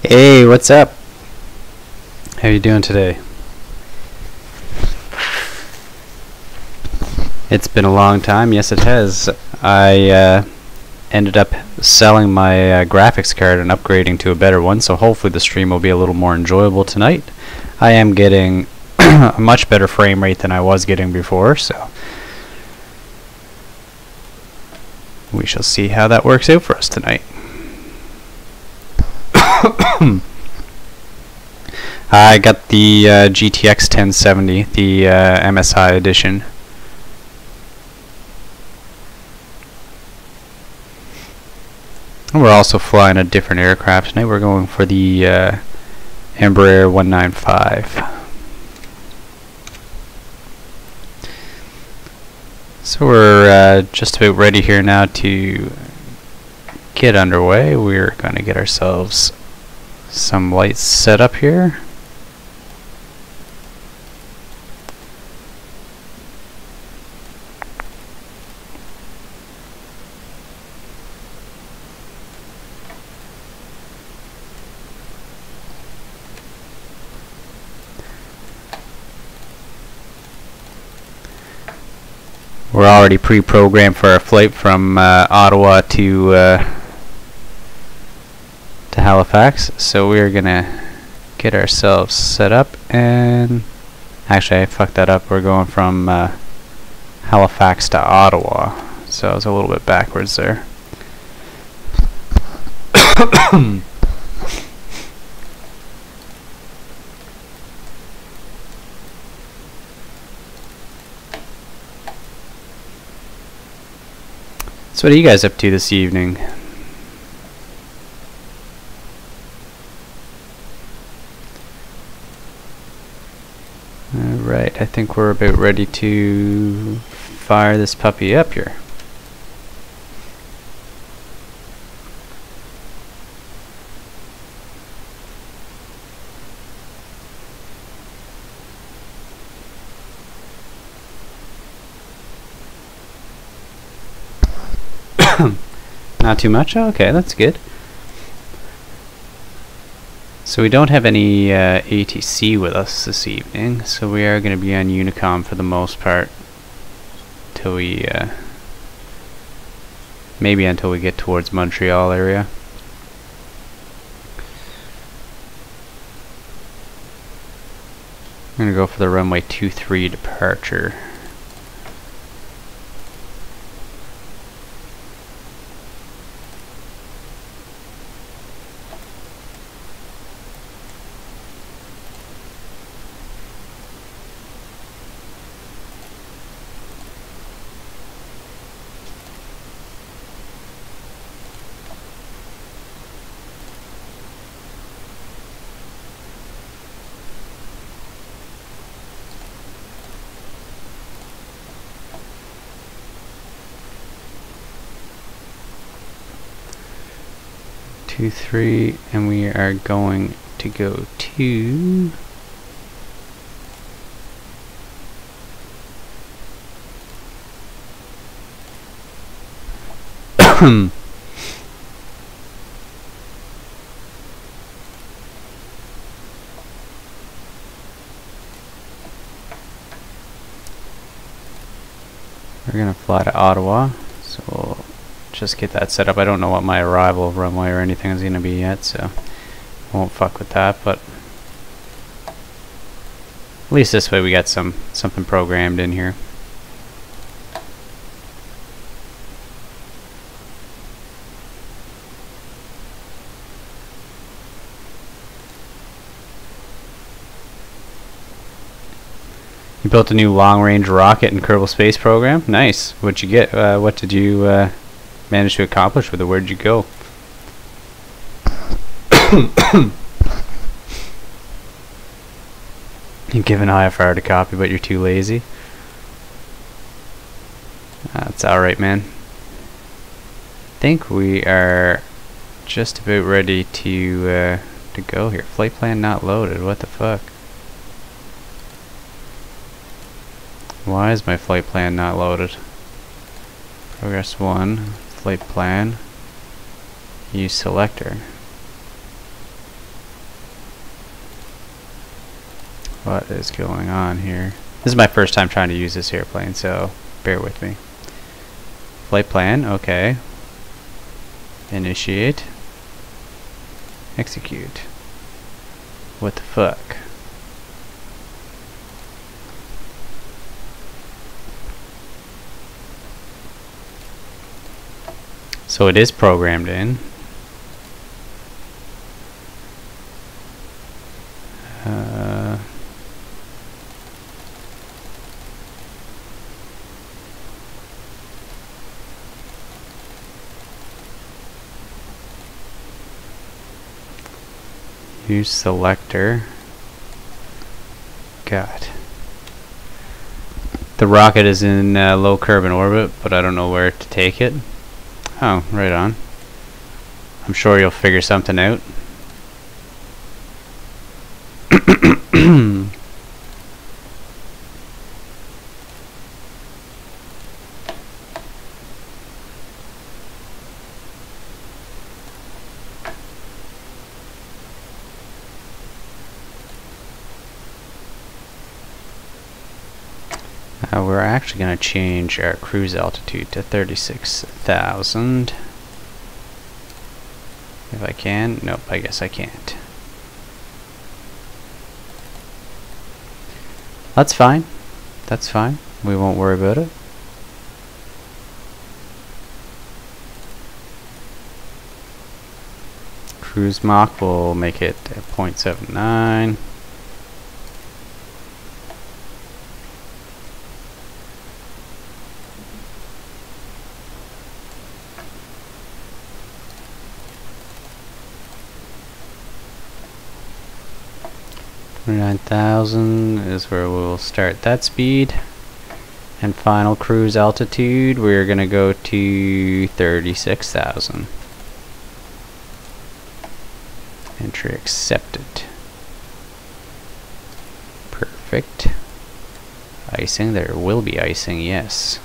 Hey, what's up? How you doing today? It's been a long time. Yes, it has. I ended up selling my graphics card and upgrading to a better one, so hopefully the stream will be a little more enjoyable tonight. I am getting a much better frame rate than I was getting before, so we shall see how that works out for us tonight. I got the GTX 1070, the MSI edition. We're also flying a different aircraft tonight. We're going for the Embraer 195. So we're just about ready here now to get underway. We're going to get ourselves some lights set up here. We're already pre-programmed for our flight from Ottawa to Halifax, so we're gonna get ourselves set up. And actually, I fucked that up. We're going from Halifax to Ottawa, so I was a little bit backwards there. So what are you guys up to this evening? Alright, I think we're about ready to fire this puppy up here. Not too much? Oh, okay, that's good. So we don't have any ATC with us this evening, so we are going to be on Unicom for the most part till we maybe until we get towards Montreal area. I'm going to go for the runway 23 departure. Three, and we are going to go to we're gonna fly to Ottawa, so we'll just get that set up. I don't know what my arrival runway or anything is going to be yet, so I won't fuck with that, but at least this way we got something programmed in here. You built a new long-range rocket in Kerbal Space Program? Nice. What'd you get? What did you managed to accomplish with it? Where'd you go? You've given IFR to copy, but you're too lazy. That's alright, man. I think we are just about ready to go here. Flight plan not loaded. What the fuck? Why is my flight plan not loaded? Progress 1. Flight plan. Use selector. What is going on here? This is my first time trying to use this airplane, so bear with me. Flight plan, okay. Initiate. Execute. What the fuck? So it is programmed in. Use selector. God. The rocket is in low Kerbin orbit, but I don't know where to take it. Oh, right on. I'm sure you'll figure something out. We're actually going to change our cruise altitude to 36,000. If I can. Nope, I guess I can't. That's fine. That's fine. We won't worry about it. Cruise Mach will make it 0.79. $29,000 is where we'll start that speed. And final cruise altitude, we're going to go to 36,000. Entry accepted. Perfect. Icing, there will be icing, yes.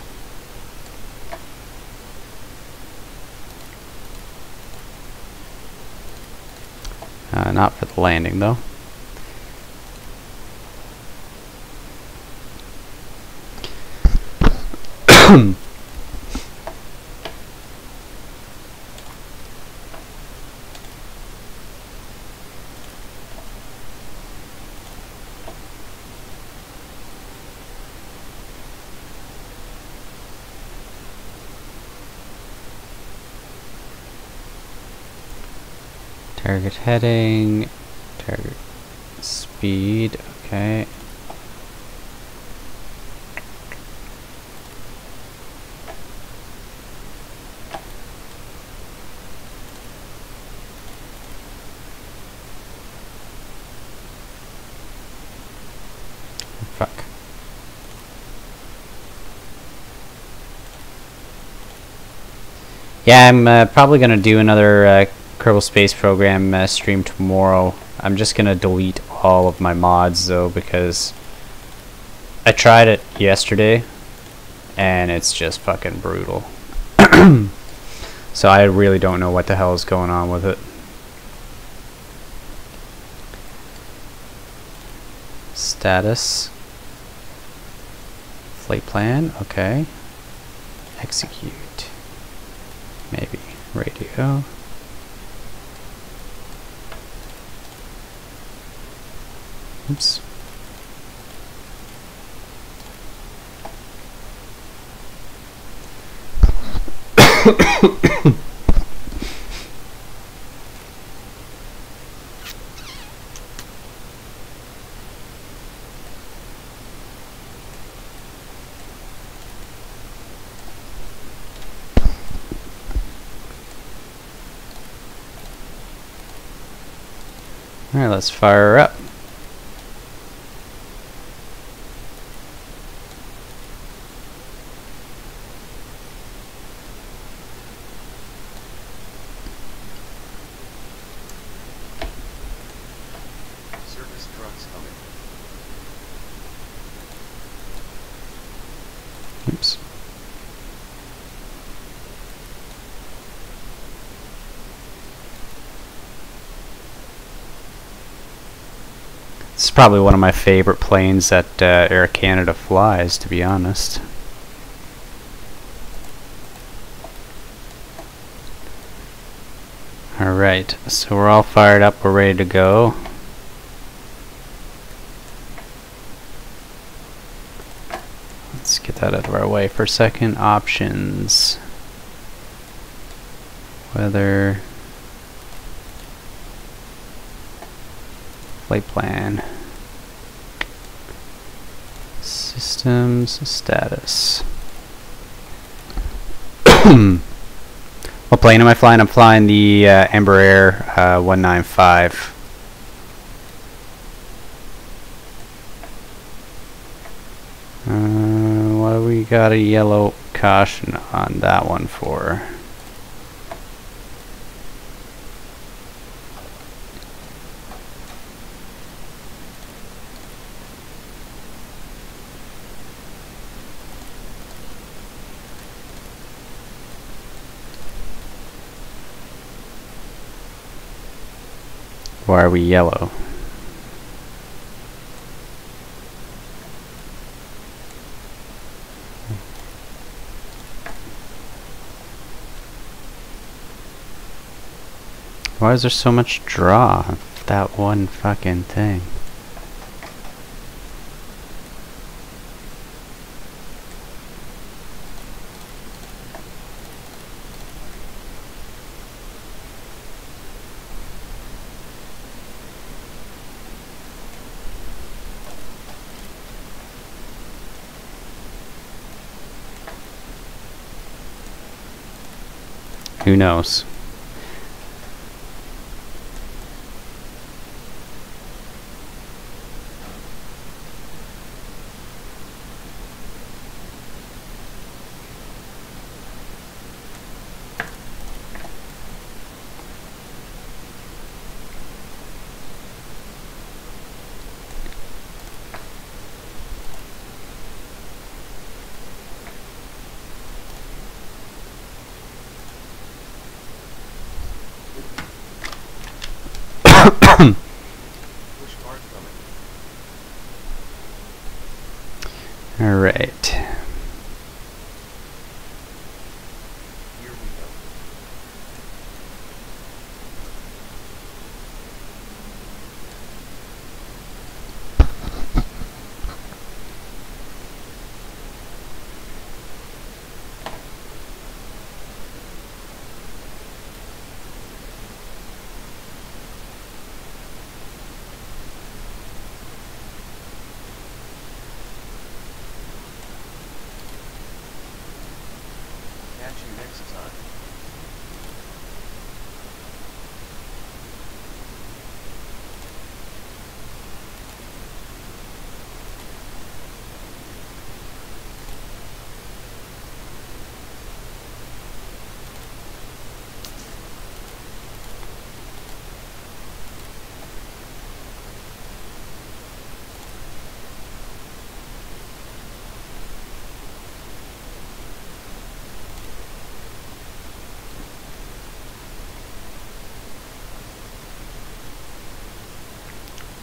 Not for the landing though. Target heading, target speed, okay. Fuck. Yeah, I'm probably gonna do another Kerbal Space Program stream tomorrow. I'm just gonna delete all of my mods though, because I tried it yesterday and it's just fucking brutal. So I really don't know what the hell is going on with it. Status. Flight plan, okay. Execute. Maybe radio. Oops. Alright, let's fire her up. Service trucks coming. Oops. This is probably one of my favorite planes that Air Canada flies, to be honest. Alright, so we're all fired up, we're ready to go. Let's get that out of our way for a second. Options. Weather. Flight plan. Systems status. What plane am I flying? I'm flying the Embraer 195. What do we got a yellow caution on that one for? Why are we yellow? Why is there so much draw of that one fucking thing? Who knows? Push guard coming. All right. Here we go. Catching next time.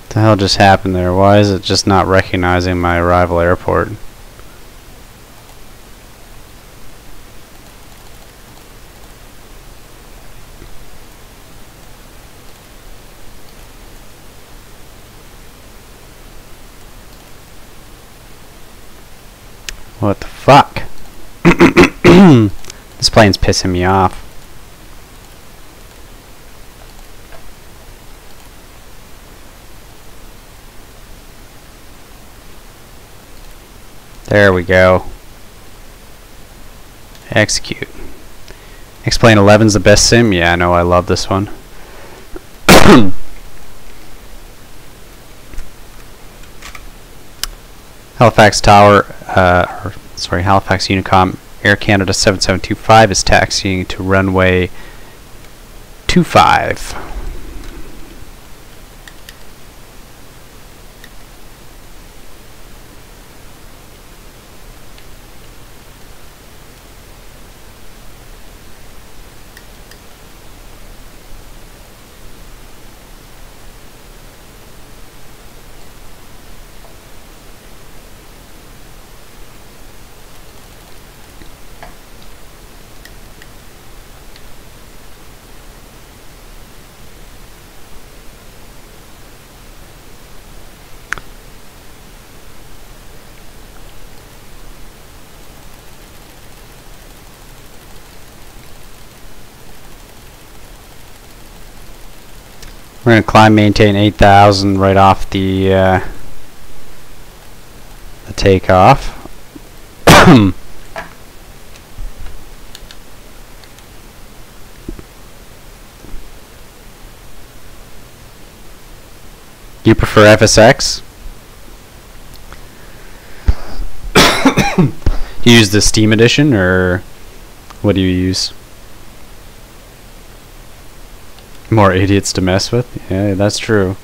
What the hell just happened there? Why is it just not recognizing my arrival airport? What the fuck? This plane's pissing me off. There we go. Execute. X-Plane 11's the best sim? Yeah, I know, I love this one. Halifax Tower, Halifax Unicom Air Canada 7725 is taxiing to runway 25. We're gonna climb, maintain 8,000 right off the takeoff. You prefer FSX? Do you use the Steam edition, or what do you use? More idiots to mess with? Yeah, that's true.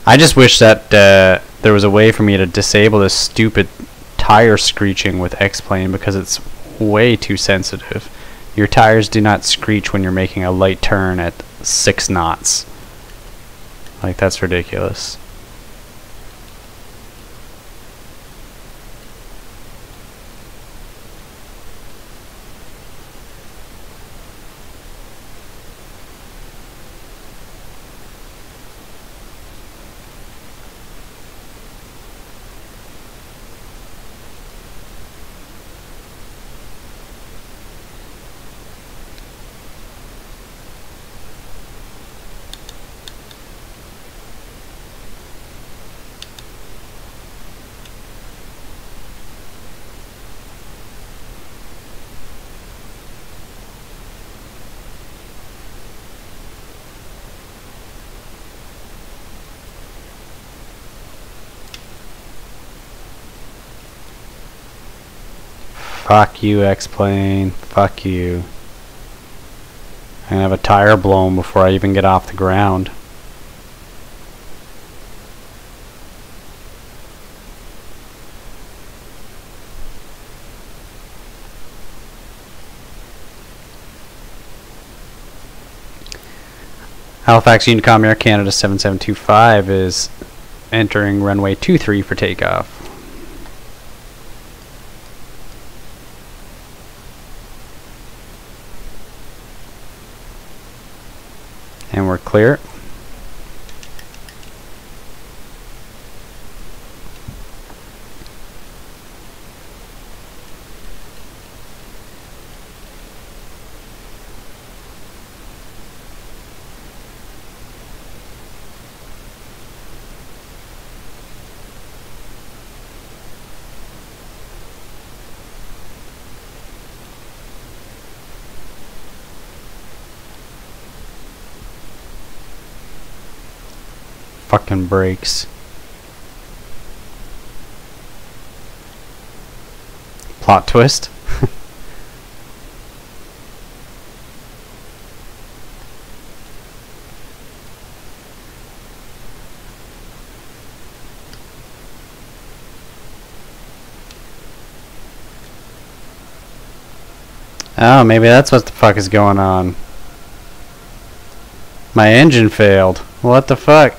I just wish that there was a way for me to disable this stupid tire screeching with X-Plane, because it's way too sensitive. Your tires do not screech when you're making a light turn at 6 knots. Like, that's ridiculous. Fuck you, X-Plane. Fuck you. I'm gonna have a tire blown before I even get off the ground. Halifax Unicom Air Canada 7725 is entering runway 23 for takeoff. And we're clear. Fucking brakes. Plot twist. Oh, maybe that's what the fuck is going on. My engine failed. What the fuck?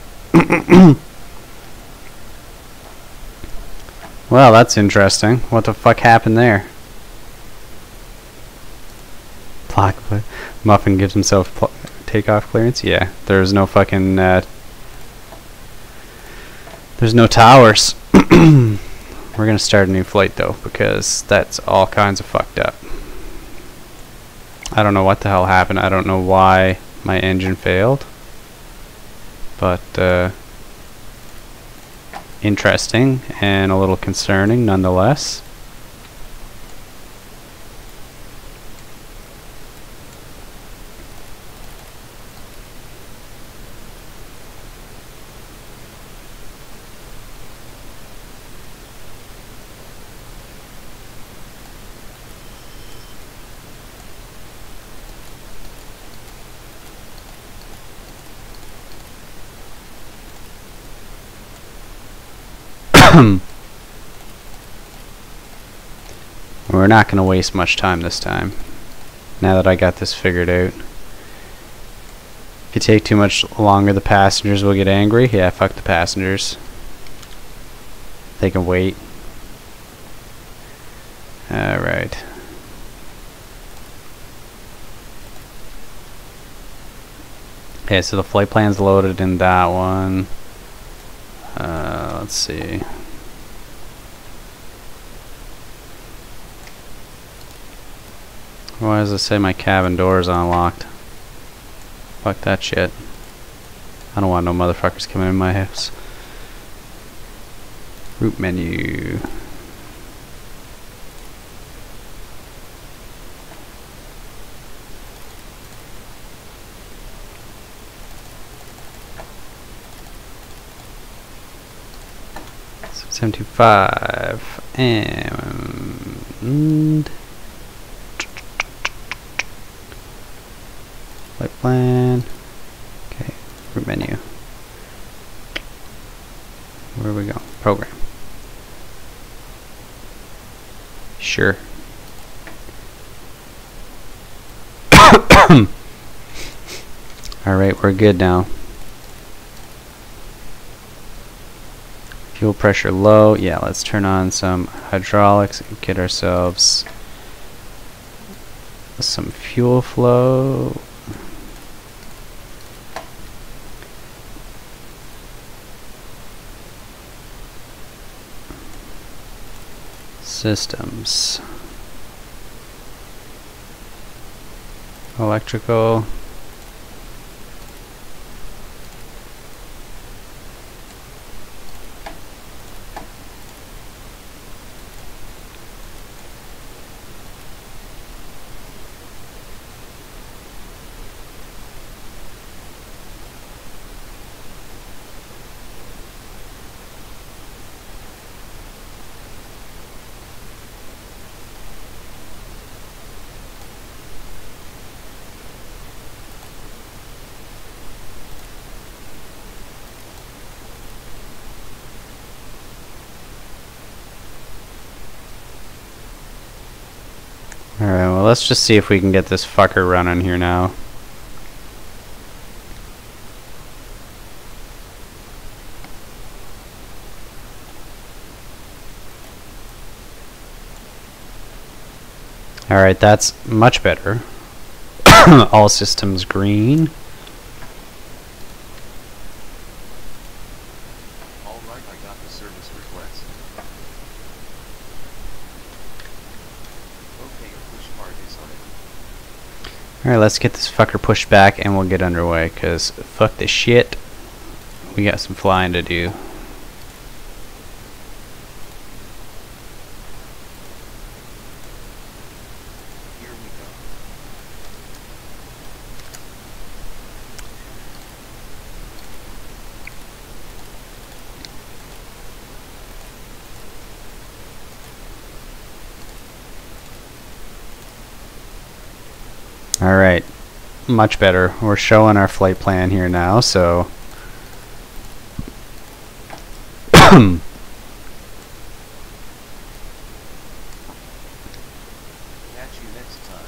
Well, that's interesting. What the fuck happened there? Muffin gives himself takeoff clearance? Yeah, there's no fucking there's no towers. We're gonna start a new flight though, because that's all kinds of fucked up. I don't know what the hell happened. I don't know why my engine failed. But interesting and a little concerning nonetheless. We're not going to waste much time this time, now that I got this figured out. If you take too much longer, the passengers will get angry. Yeah, fuck the passengers. They can wait. Alright. Okay, so the flight plan's loaded in that one. Let's see. Why does it say my cabin door is unlocked? Fuck that shit. I don't want no motherfuckers coming in my house. Root menu. So 725 and light plan. Okay, root menu. Where we go? Program. Sure. Alright, we're good now. Fuel pressure low. Yeah, let's turn on some hydraulics and get ourselves some fuel flow. Systems. Electrical. Alright, well let's just see if we can get this fucker running here now. Alright, that's much better. All systems green. Alright, I got the service request. Okay, a push card is on it. Alright, let's get this fucker pushed back and we'll get underway, cause fuck this shit. We got some flying to do. Here we go. Alright, much better. We're showing our flight plan here now, so Catch you next time.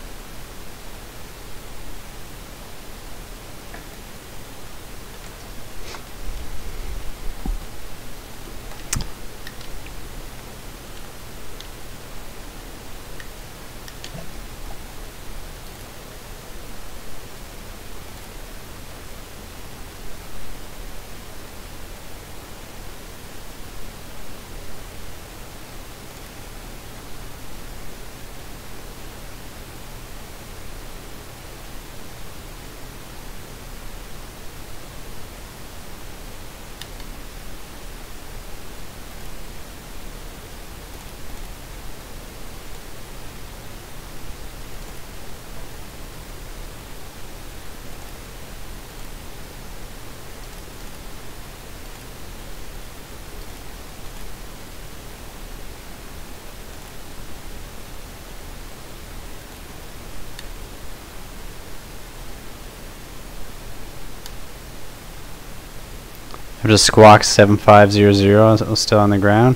I'll just squawk 7500 still on the ground.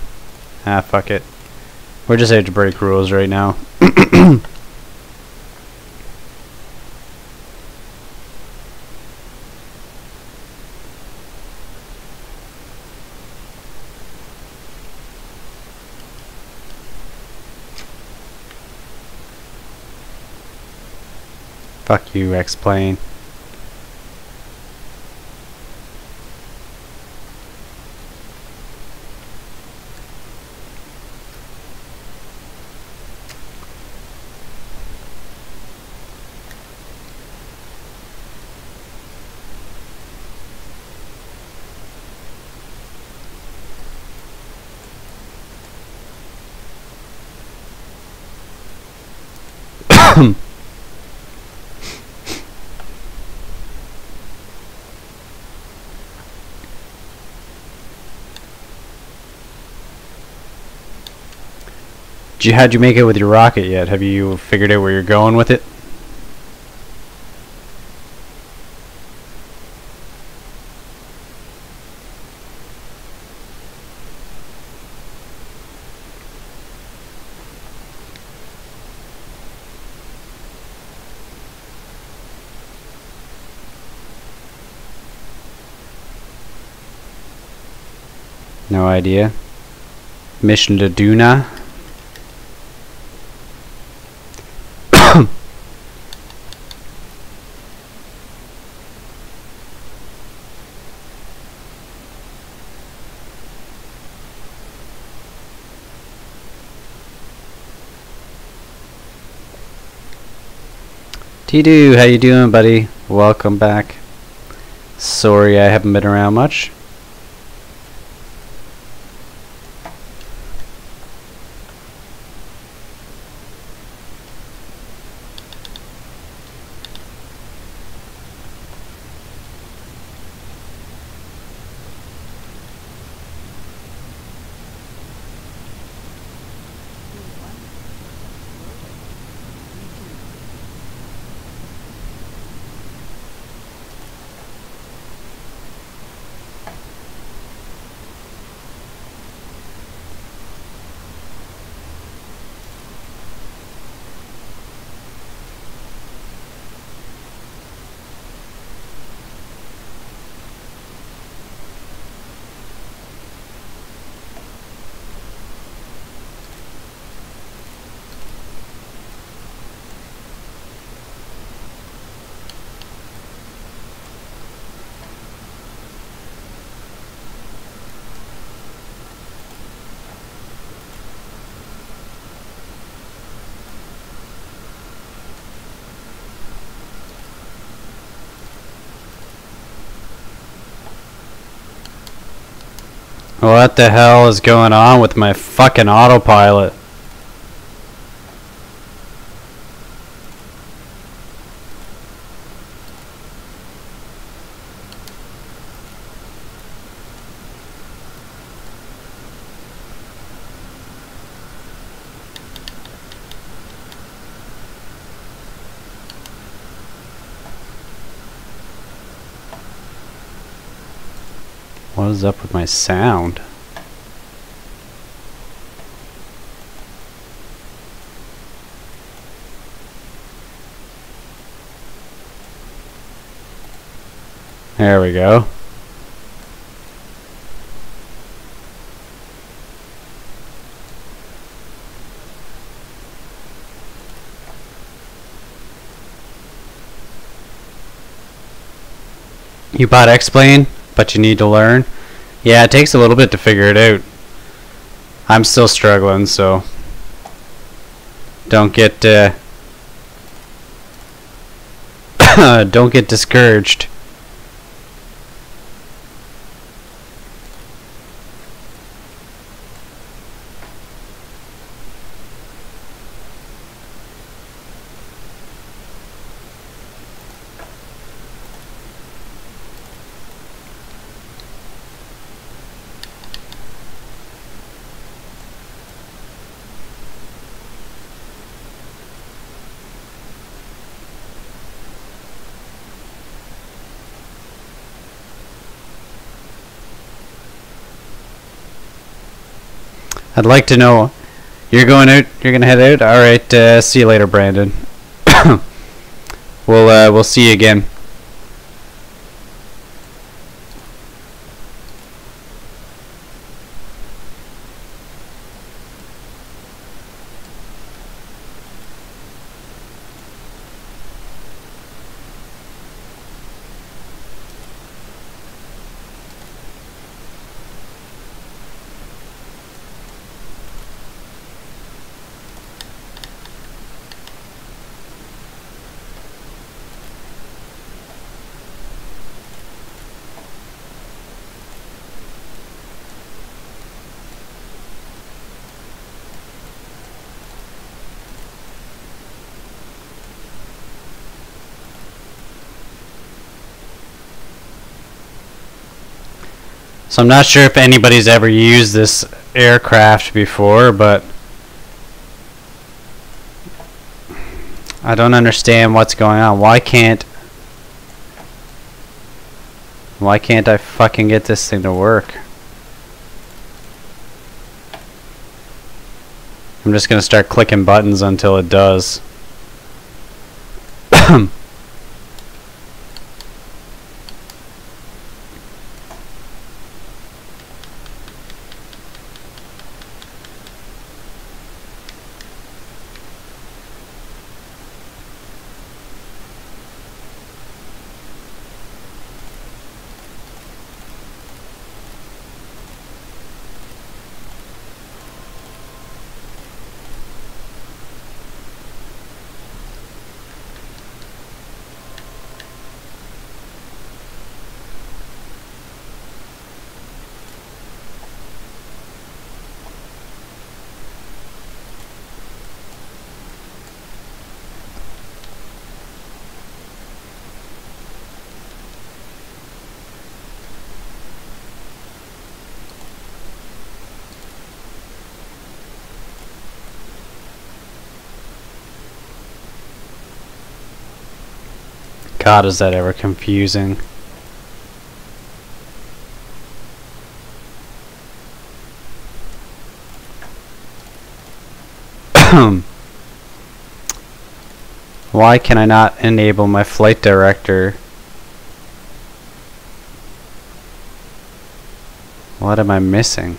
Ah, fuck it. We're just here to break rules right now. Fuck you, X-Plane. How'd you make it with your rocket yet? Have you figured out where you're going with it? No idea. Mission to Duna. T-Doo, how you doing, buddy? Welcome back. Sorry I haven't been around much. What the hell is going on with my fucking autopilot? What is up with my sound? There we go. You bought X-Plane, but you need to learn. Yeah, it takes a little bit to figure it out. I'm still struggling, so don't get don't get discouraged. I'd like to know. You're going out? You're gonna head out? Alright, see you later, Brandon. We'll see you again. So I'm not sure if anybody's ever used this aircraft before, but I don't understand what's going on. Why can't I fucking get this thing to work? I'm just gonna start clicking buttons until it does. God, is that ever confusing. Why can I not enable my flight director? What am I missing?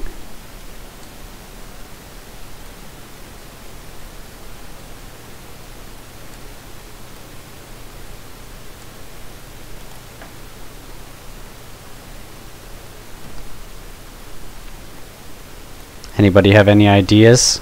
Anybody have any ideas?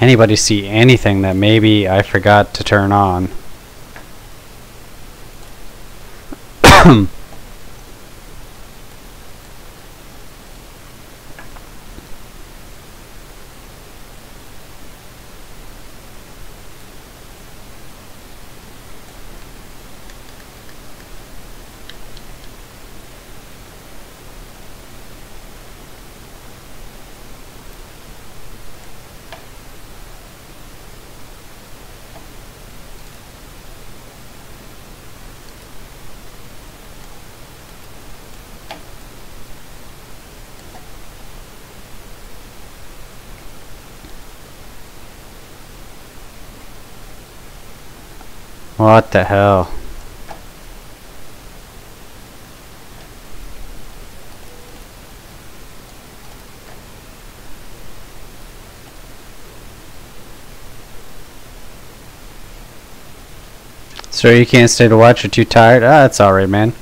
Anybody see anything that maybe I forgot to turn on? What the hell? Sir, you can't stay to watch? You're too tired? Ah, that's alright, man.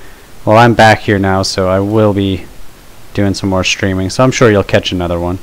Well, I'm back here now, so I will be doing some more streaming, so I'm sure you'll catch another one.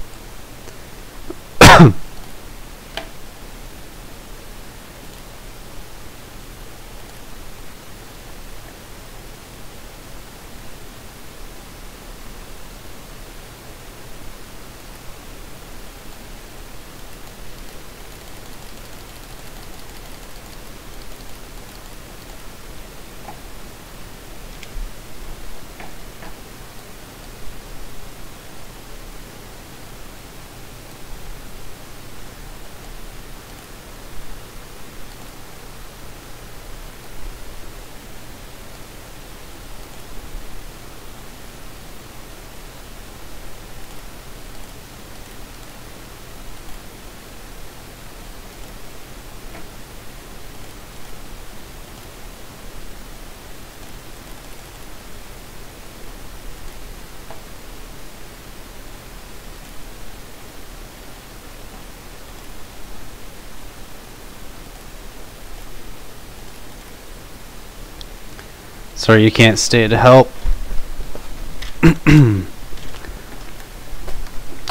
Sorry, you can't stay to help.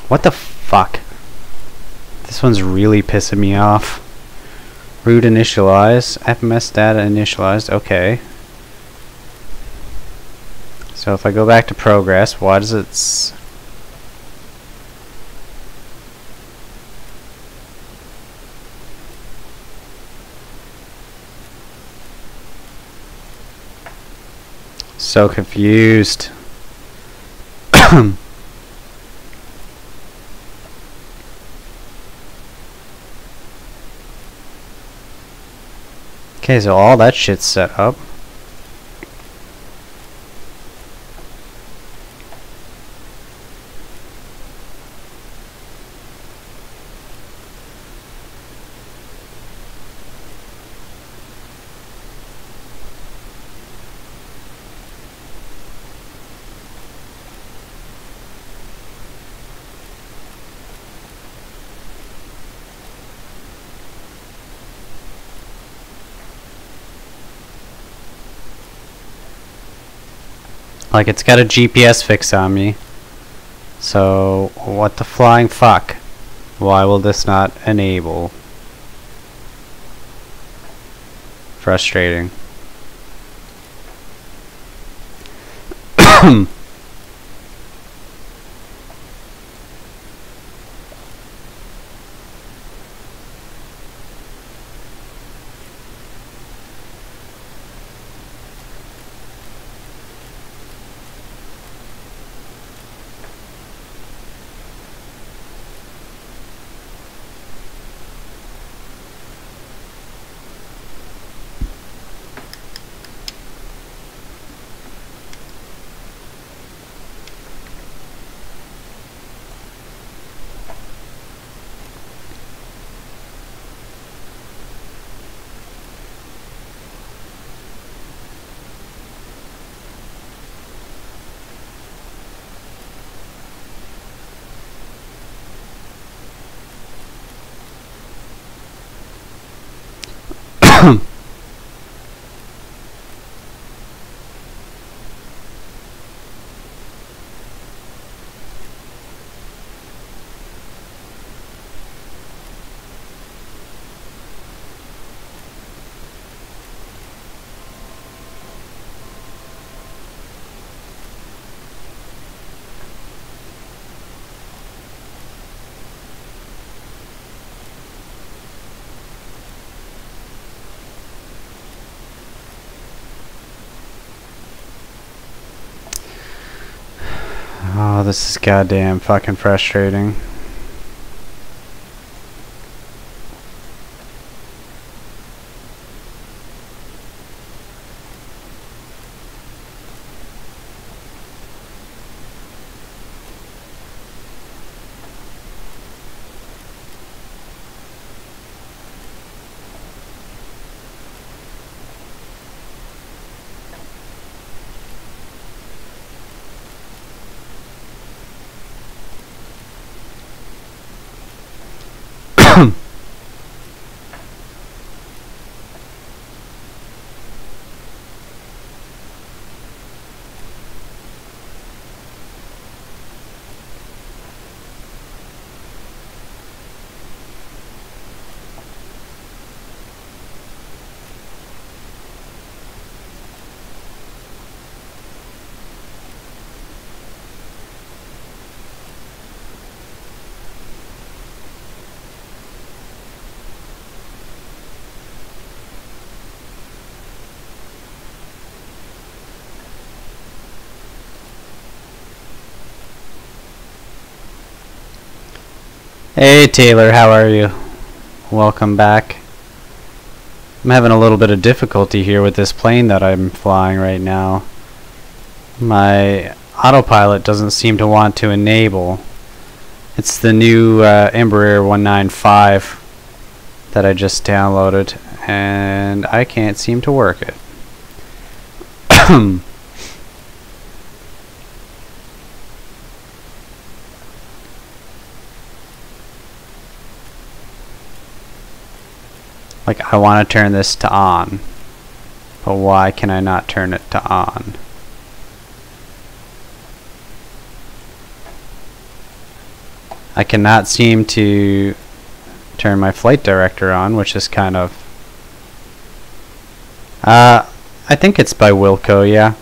What the fuck? This This one's really pissing me off. Root initialized, FMS data initialized, okay. So if I go back to progress, why does it so confused. Okay, so all that shit's set up. Like, it's got a GPS fix on me. So, what the flying fuck? Why will this not enable? Frustrating. Oh, this is goddamn fucking frustrating. Hey Taylor, how are you? Welcome back. I'm having a little bit of difficulty here with this plane that I'm flying right now. My autopilot doesn't seem to want to enable. It's the new Embraer 195 that I just downloaded, and I can't seem to work it. Like, I want to turn this to on, but why can I not turn it to on? I cannot seem to turn my flight director on, which is kind of... I think it's by Wilco, yeah.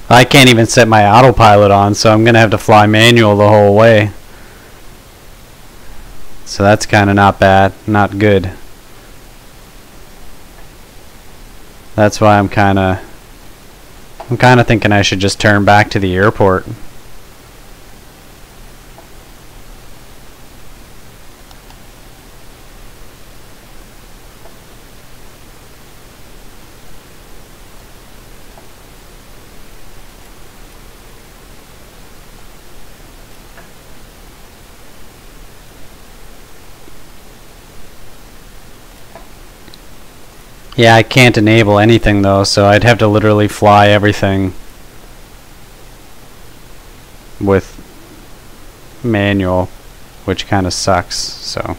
I can't even set my autopilot on, so I'm gonna have to fly manual the whole way. So that's kind of not bad, not good. That's why I'm kind of thinking I should just turn back to the airport. Yeah, I can't enable anything though, so I'd have to literally fly everything with manual, which kind of sucks, so.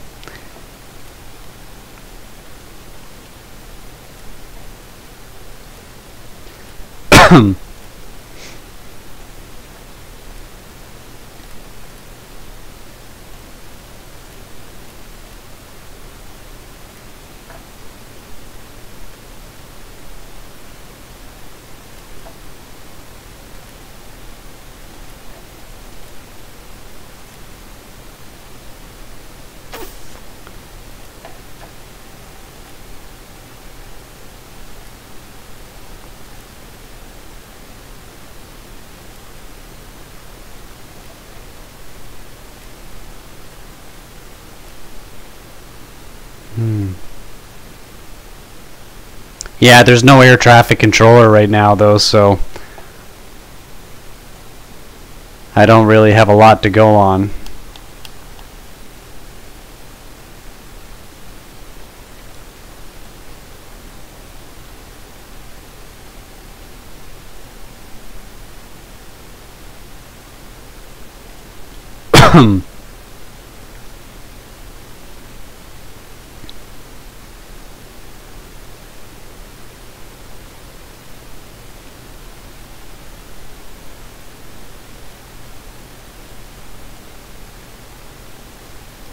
Yeah, there's no air traffic controller right now though, so I don't really have a lot to go on.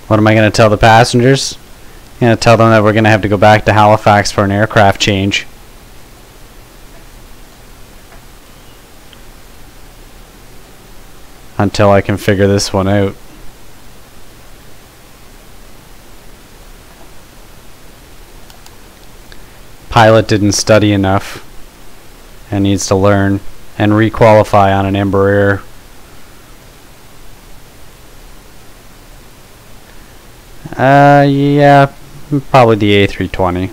What am I going to tell the passengers? I'm going to tell them that we're going to have to go back to Halifax for an aircraft change. Until I can figure this one out. Pilot didn't study enough and needs to learn and re-qualify on an Embraer. Yeah, probably the A320.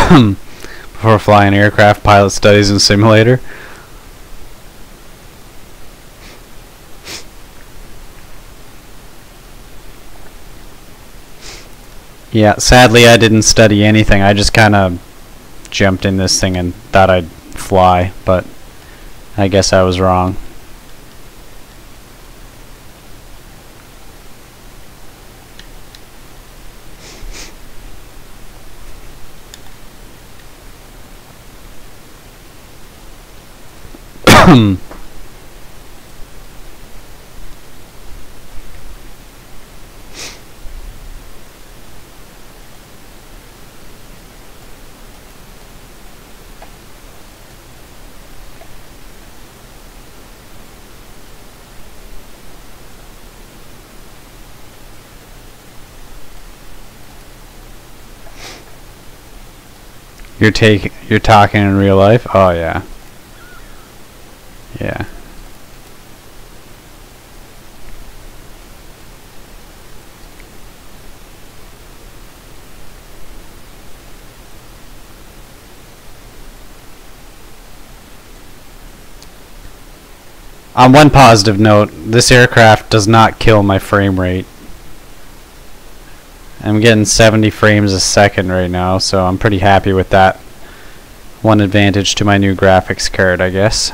before flying aircraft pilot studies and simulator. Yeah, sadly I didn't study anything. I just kind of jumped in this thing and thought I'd fly, but I guess I was wrong. You're talking in real life? Oh yeah. Yeah. On one positive note, this aircraft does not kill my frame rate. I'm getting 70 frames a second right now, so I'm pretty happy with that. One advantage to my new graphics card, I guess.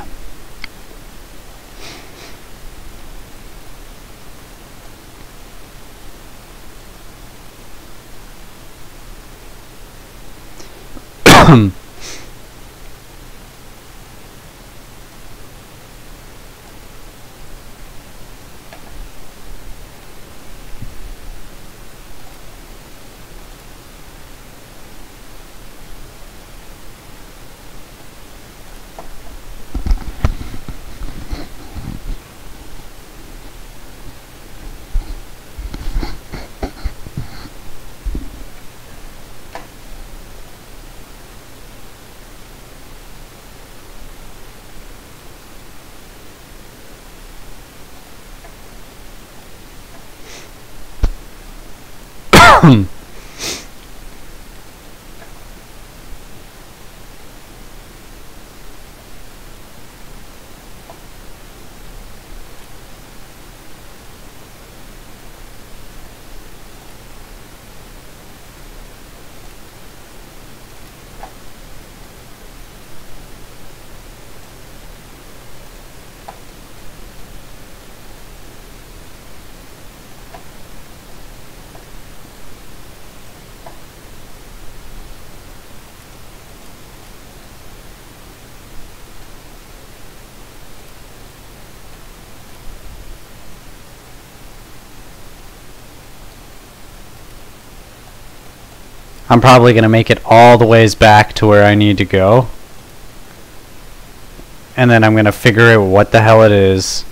I'm probably going to make it all the ways back to where I need to go. And then I'm going to figure out what the hell it is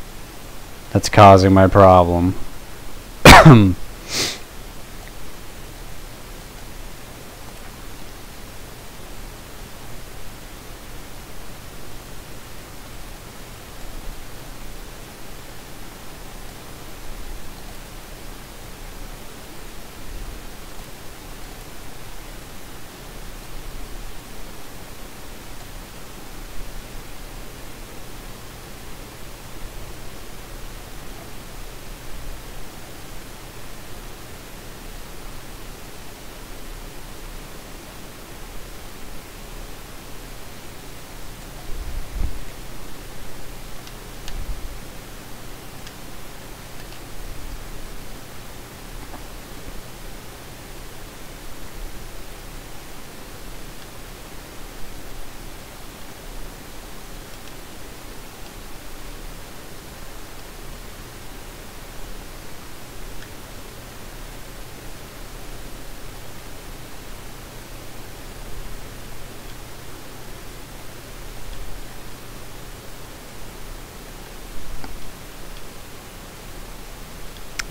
that's causing my problem.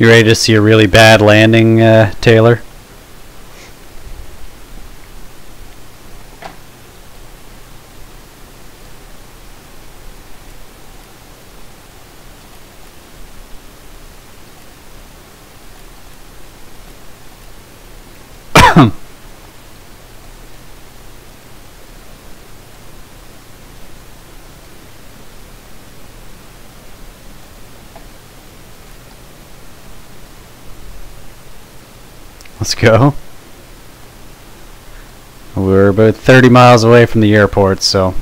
You ready to see a really bad landing, Taylor? Let's go. We're about 30 miles away from the airport, so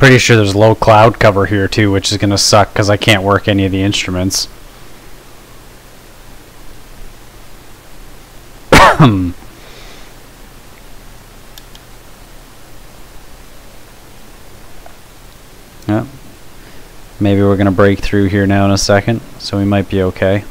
pretty sure there's low cloud cover here too, which is gonna suck because I can't work any of the instruments. Yep. Maybe we're gonna break through here now in a second, so we might be okay.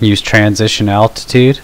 Use transition altitude.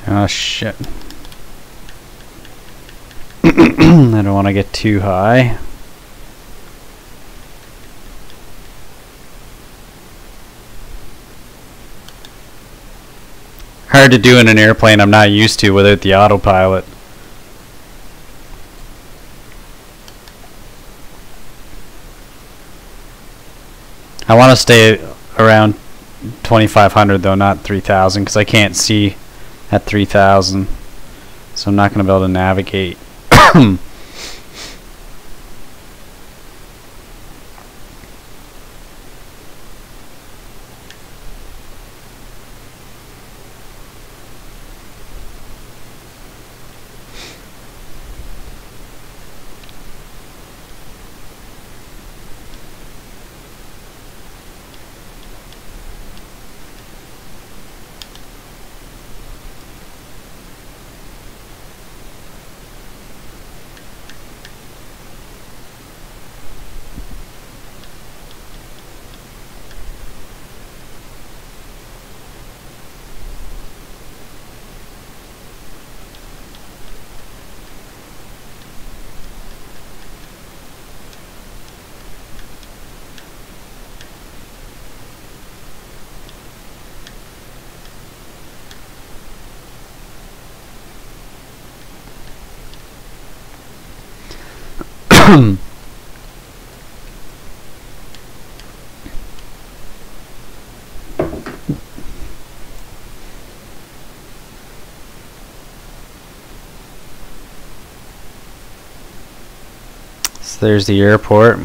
Oh shit. I don't want to get too high. Hard to do in an airplane I'm not used to without the autopilot. I want to stay around 2500 though, not 3000, because I can't see at 3000, so I'm not going to be able to navigate. So there's the airport.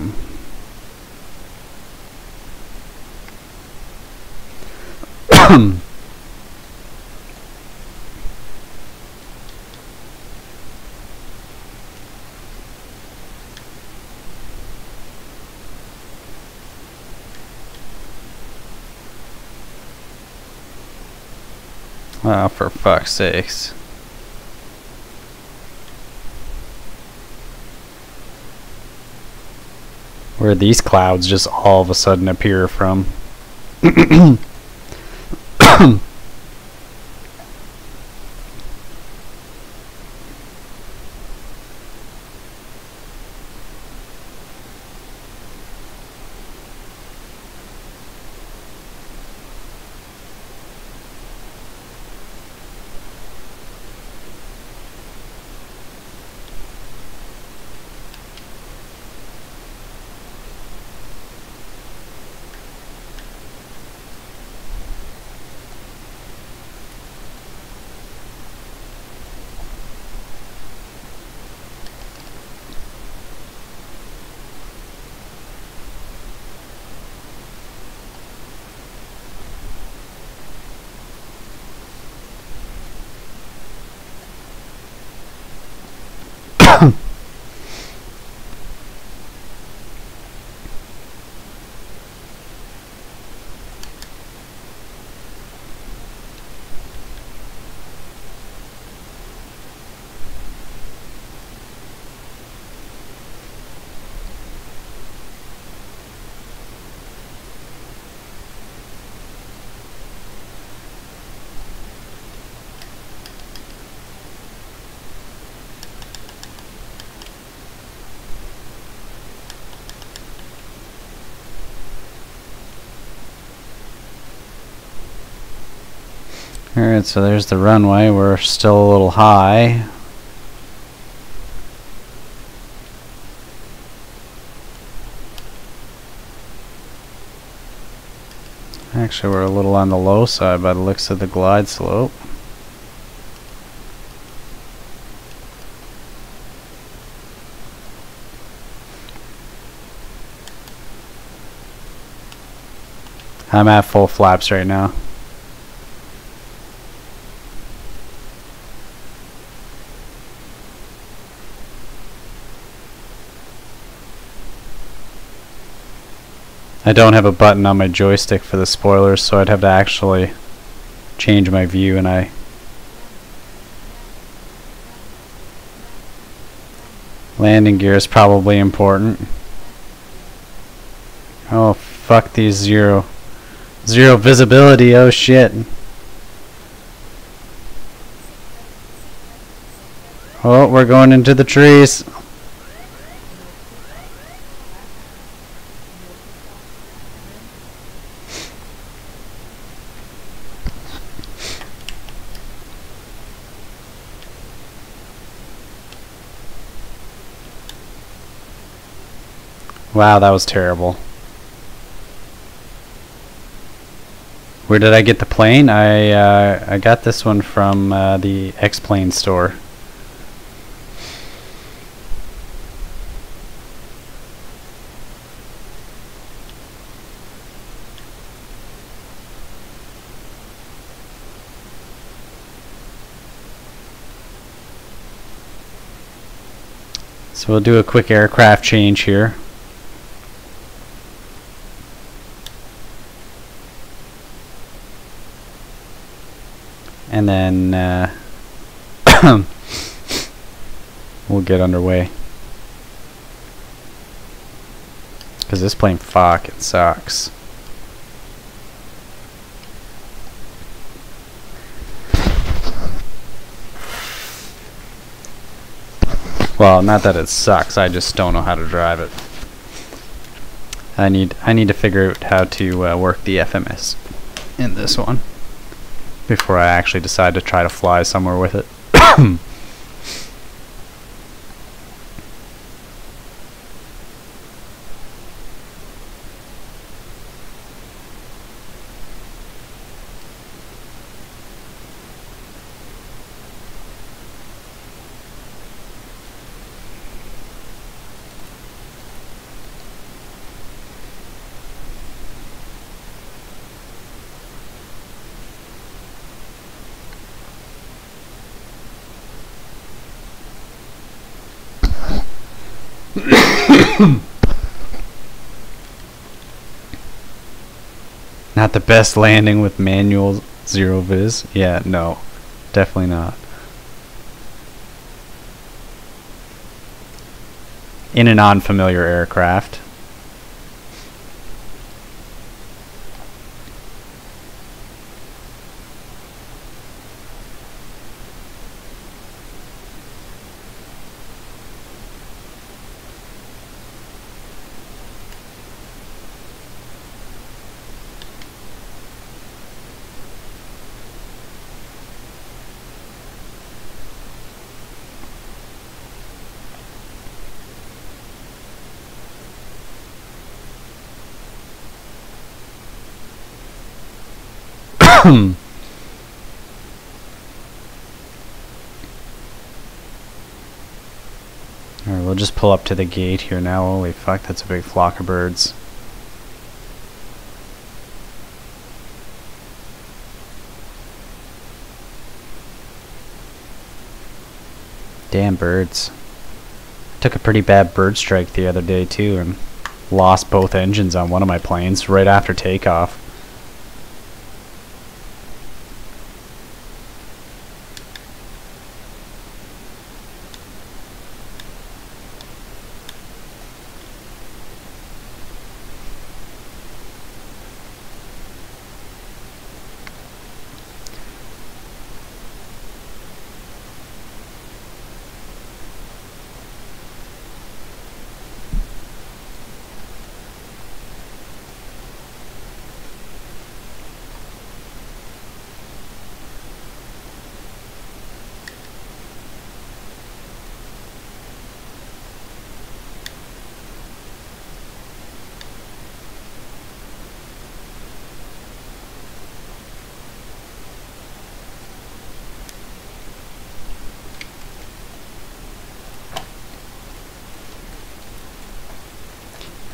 Oh, for fuck's sakes. Where these clouds just all of a sudden appear from. Alright, so there's the runway. We're still a little high. Actually, we're a little on the low side by the looks of the glide slope. I'm at full flaps right now. I don't have a button on my joystick for the spoilers, so I'd have to actually change my view, and landing gear is probably important. Oh fuck these zero visibility, oh shit. Oh, we're going into the trees. Wow, that was terrible. Where did I get the plane? I got this one from the X-Plane store. So we'll do a quick aircraft change here. And then we'll get underway. Because this plane fucking sucks. Well, not that it sucks, I just don't know how to drive it. I need to figure out how to work the FMS in this one before I actually decide to try to fly somewhere with it. Not the best landing with manual zero viz. Yeah, no, definitely not. In an unfamiliar aircraft. Alright, we'll just pull up to the gate here now. Holy fuck, that's a big flock of birds. Damn birds. Took a pretty bad bird strike the other day too and lost both engines on one of my planes right after takeoff.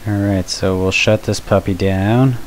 Alright, so we'll shut this puppy down.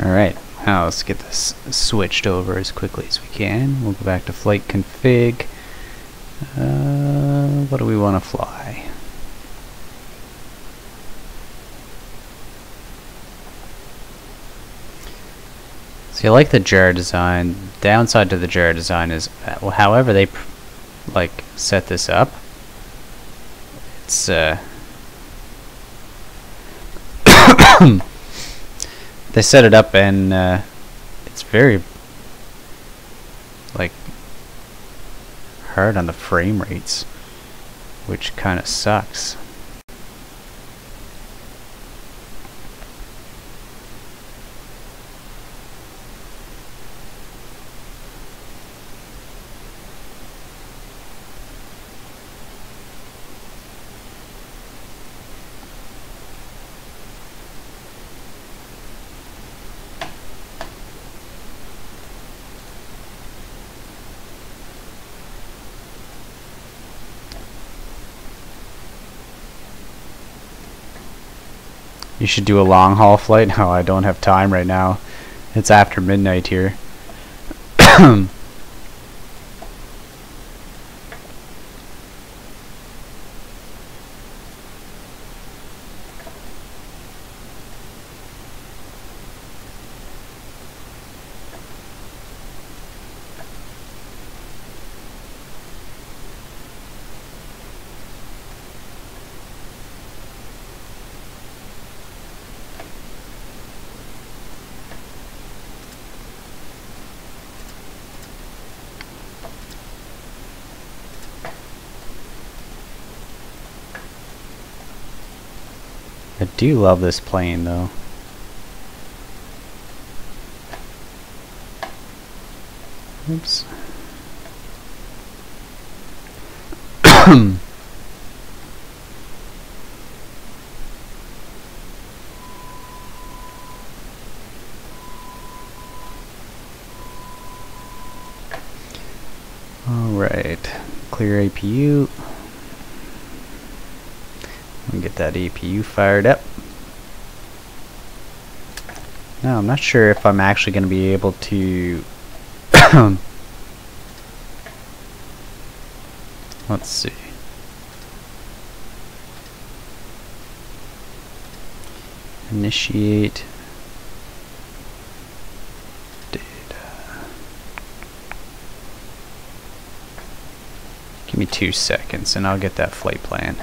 Alright, Now let's get this switched over as quickly as we can. We'll go back to flight config. What do we want to fly? So you like the jar design. Downside to the jar design is, well, however they like set this up, it's they set it up and it's very like hard on the frame rates, which kind of sucks. You should do a long haul flight. No, I don't have time right now. It's after midnight here. I do love this plane though. Oops. Alright, clear APU. Get that APU fired up. Now I'm not sure if I'm actually going to be able to let's see. Initiate data. Give me 2 seconds and I'll get that flight plan.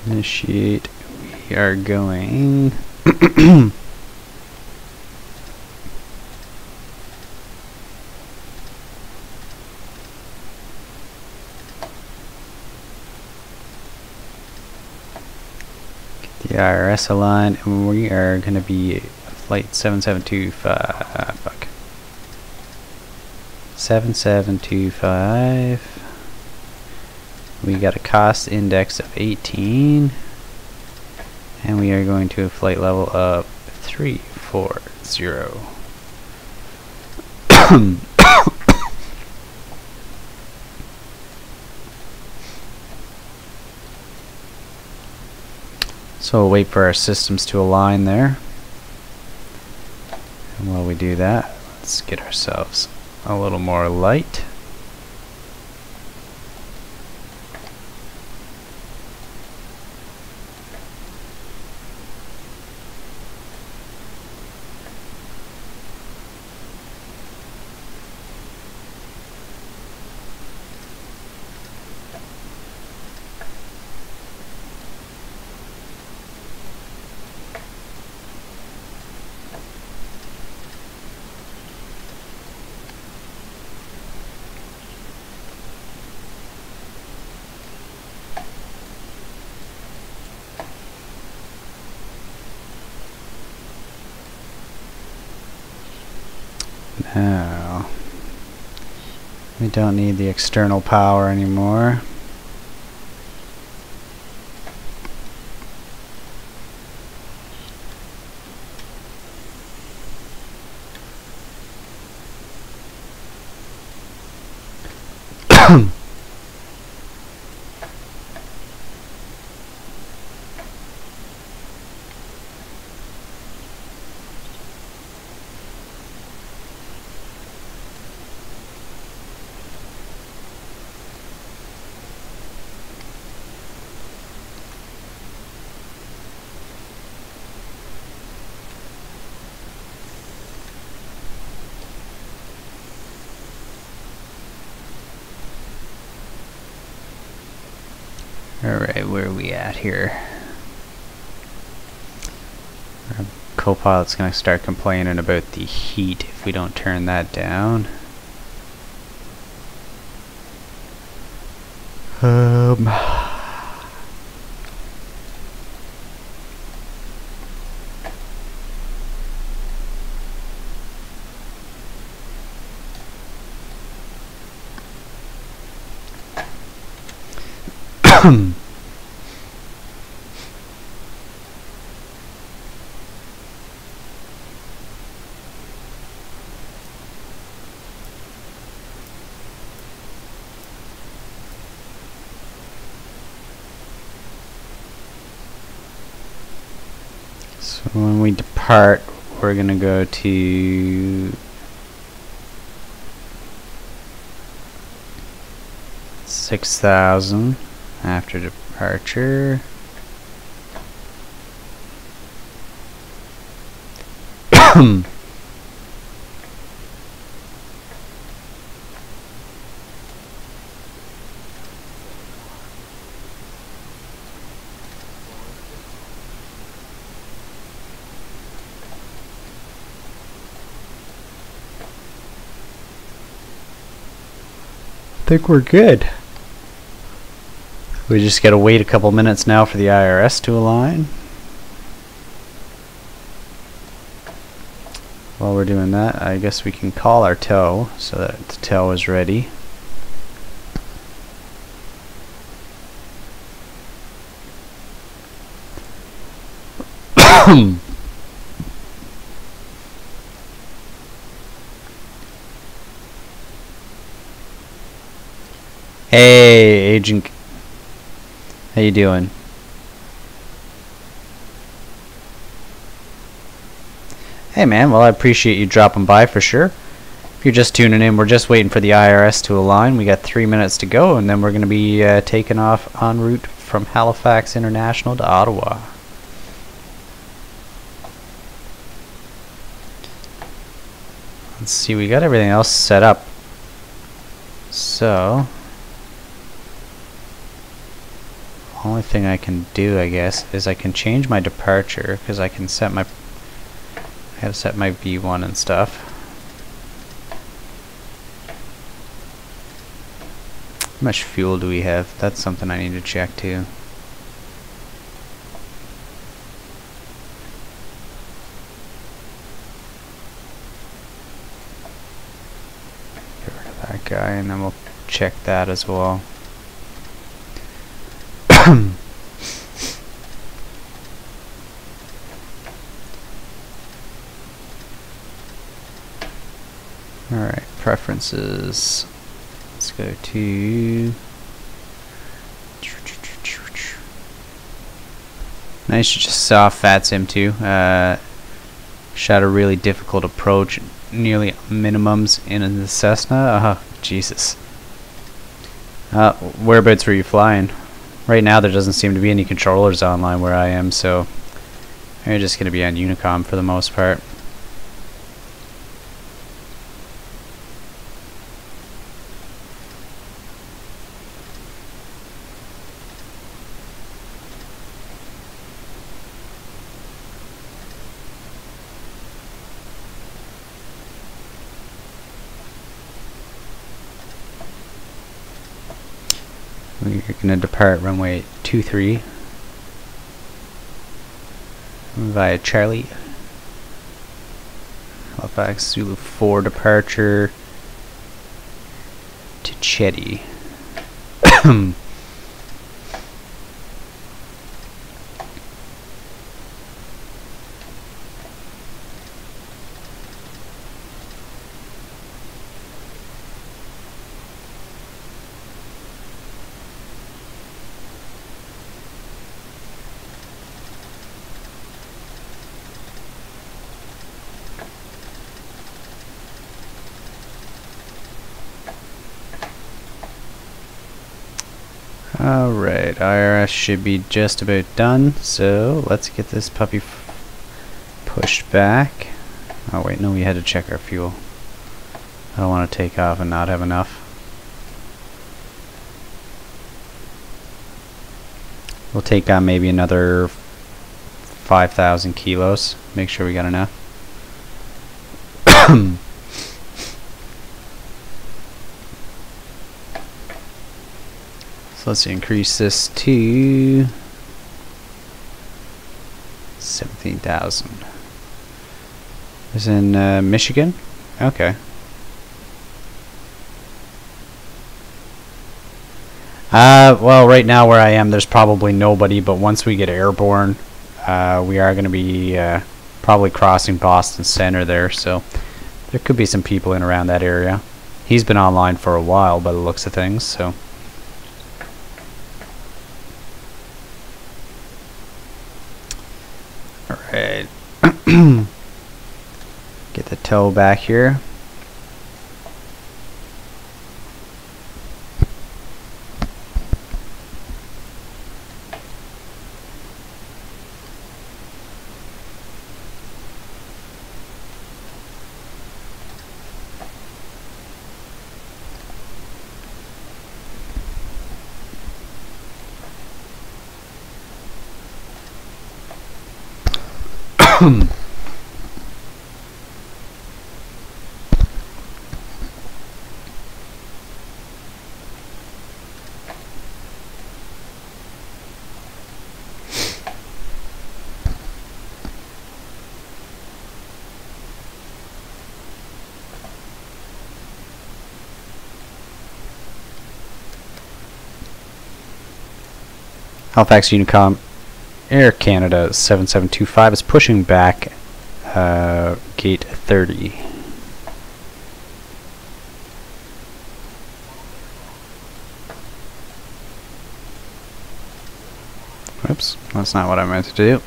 Initiate. We are going. Get the IRS aligned, and we are going to be flight 7725. Fuck. 7725. We got a cost index of 18, and we are going to a flight level of 340. So we'll wait for our systems to align there. And while we do that, let's get ourselves a little more light. Oh. We don't need the external power anymore. Alright, where are we at here? Our co-pilot's gonna start complaining about the heat if we don't turn that down. So when we depart, we're gonna go to 6,000 after departure. I think we're good. We just gotta wait a couple minutes now for the IRS to align. While we're doing that, I guess we can call our tow so that the tow is ready. Hey, Agent. How you doing? Hey man, well I appreciate you dropping by for sure. If you're just tuning in, we're just waiting for the IRS to align. We got 3 minutes to go and then we're going to be taking off en route from Halifax International to Ottawa. Let's see, we got everything else set up. So only thing I can do, I guess, is I can change my departure because I can set my I have set my V1 and stuff. How much fuel do we have? That's something I need to check too. Get rid of that guy and then we'll check that as well. Alright, preferences. Let's go to... Nice, you just saw Fat Sim 2. Shot a really difficult approach, nearly minimums in the Cessna. Jesus. Whereabouts were you flying? Right now there doesn't seem to be any controllers online where I am, so you're just going to be on Unicom for the most part. We're going to depart runway 23 via Charlie. Halifax Zulu 4 departure to Chetty. Alright, IRS should be just about done, so let's get this puppy pushed back. Oh wait, no, we had to check our fuel. I don't want to take off and not have enough. We'll take on maybe another 5,000 kilos. Make sure we got enough. So let's increase this to 17,000. Is in Michigan? Okay. Well, right now where I am, there's probably nobody, but once we get airborne, we are going to be probably crossing Boston Center there, so there could be some people in around that area. He's been online for a while by the looks of things, so. Alright. Get the tow back here. Halifax Unicom Air Canada 7725 is pushing back gate 30. Whoops, that's not what I meant to do.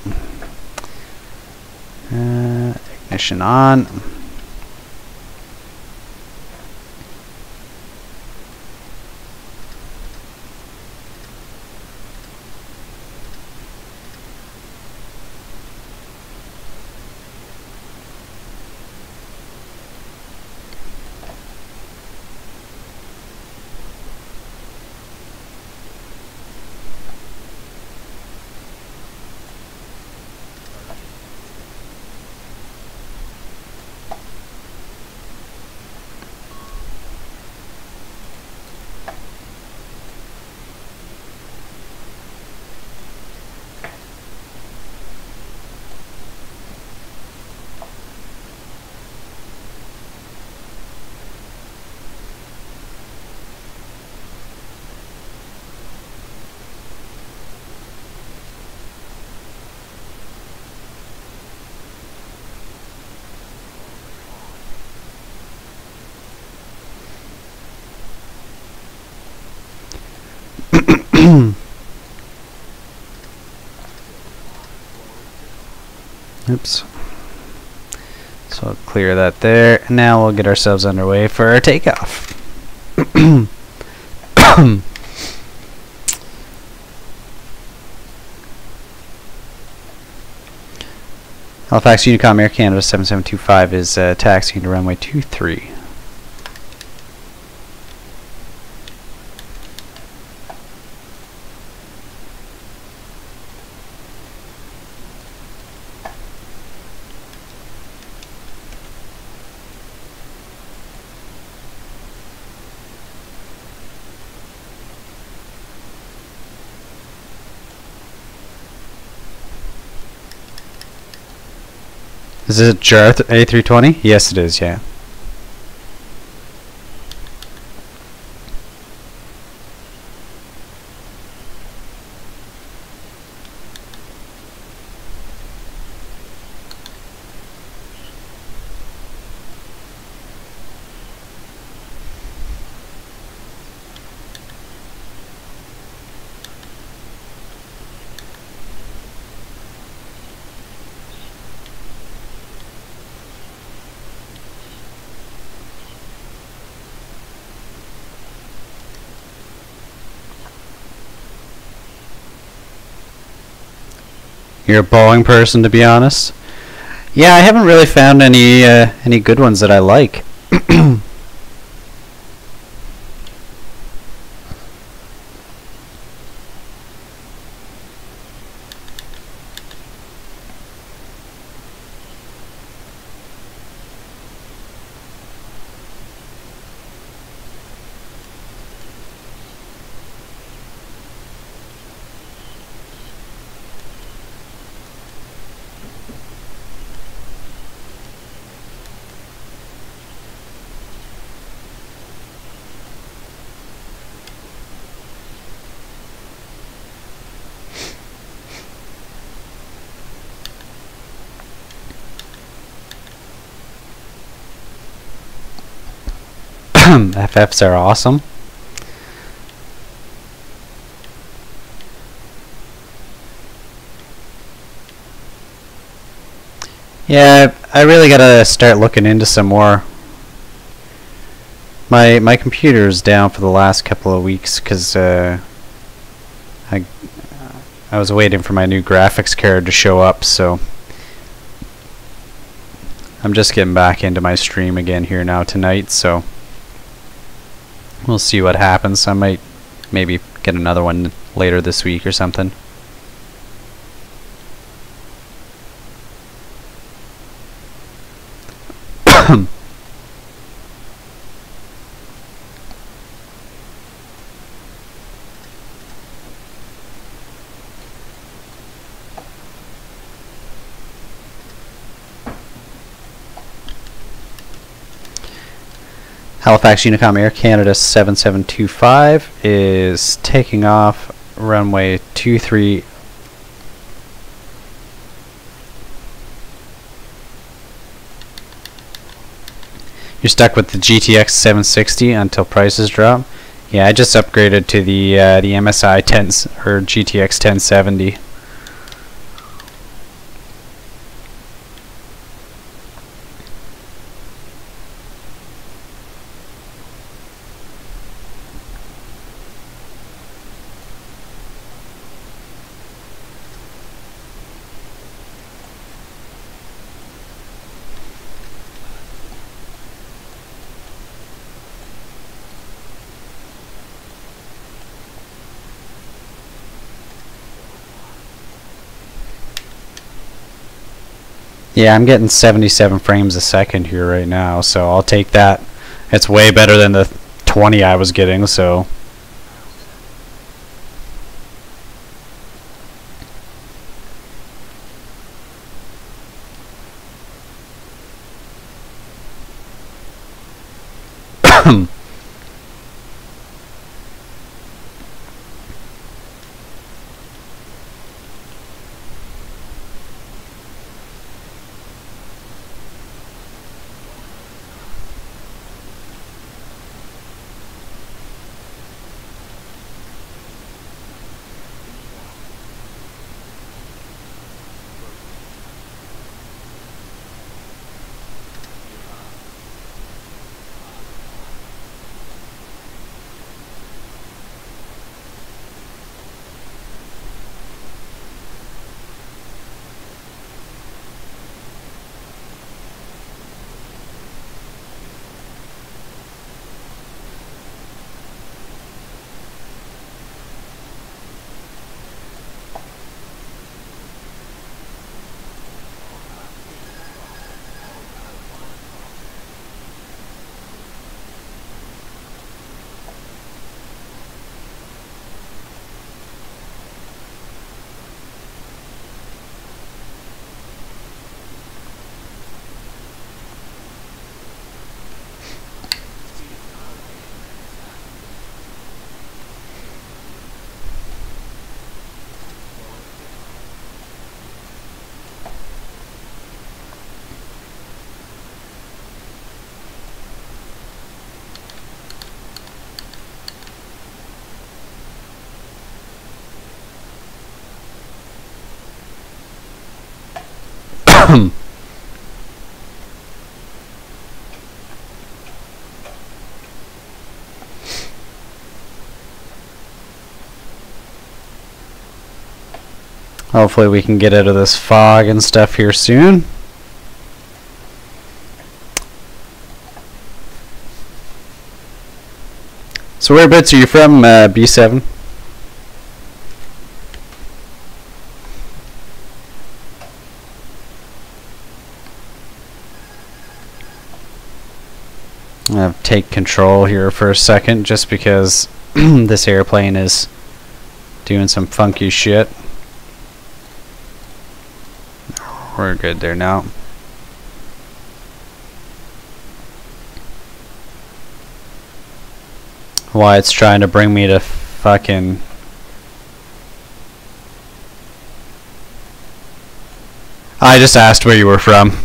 Ignition on. Oops. So I'll clear that there. And now we'll get ourselves underway for our takeoff. Halifax Unicom Air Canada 7725 is taxiing to runway 23. Is it Jarth A320? Yes, it is, yeah. You're a Boeing person, to be honest. Yeah, I haven't really found any good ones that I like. FFs are awesome. Yeah, I really gotta start looking into some more. My computer's down for the last couple of weeks because I was waiting for my new graphics card to show up, so I'm just getting back into my stream again here now tonight, so we'll see what happens. I might maybe get another one later this week or something. Halifax Unicom Air Canada 7725 is taking off runway 23. You're stuck with the GTX 760 until prices drop. Yeah, I just upgraded to the MSI 10 or GTX 1070. Yeah, I'm getting 77 frames a second here right now, so I'll take that. It's way better than the 20 I was getting, so Hopefully we can get out of this fog and stuff here soon. So whereabouts are you from, B7? I'm going to take control here for a second just because this airplane is doing some funky shit. We're good there now. Why it's trying to bring me to fucking... I just asked where you were from.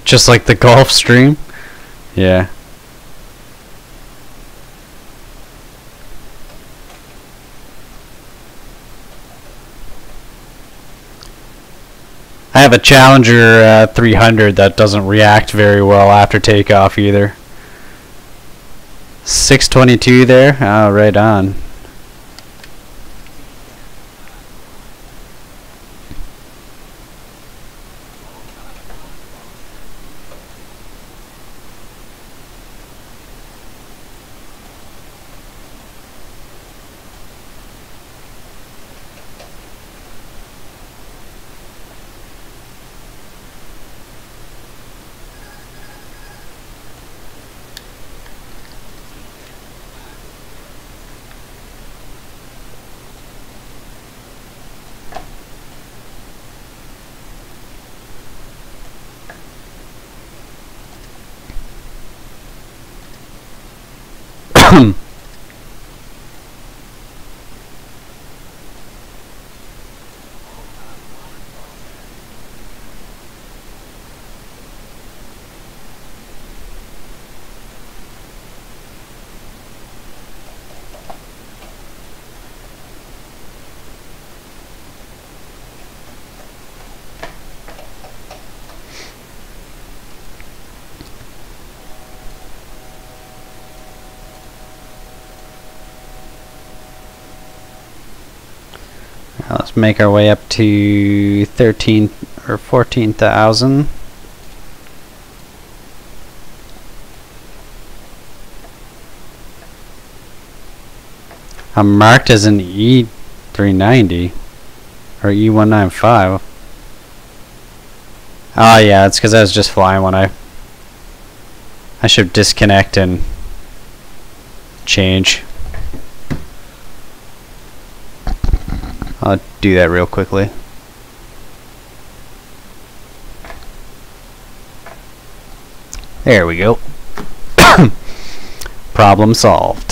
Just like the golf stream? Yeah. I have a Challenger 300 that doesn't react very well after takeoff either. 622 there? Oh, right on. Let's make our way up to 13 or 14,000. I'm marked as an E390 or E195. Oh yeah, it's because I was just flying when I should disconnect and change. I'll do that real quickly. There we go. Problem solved.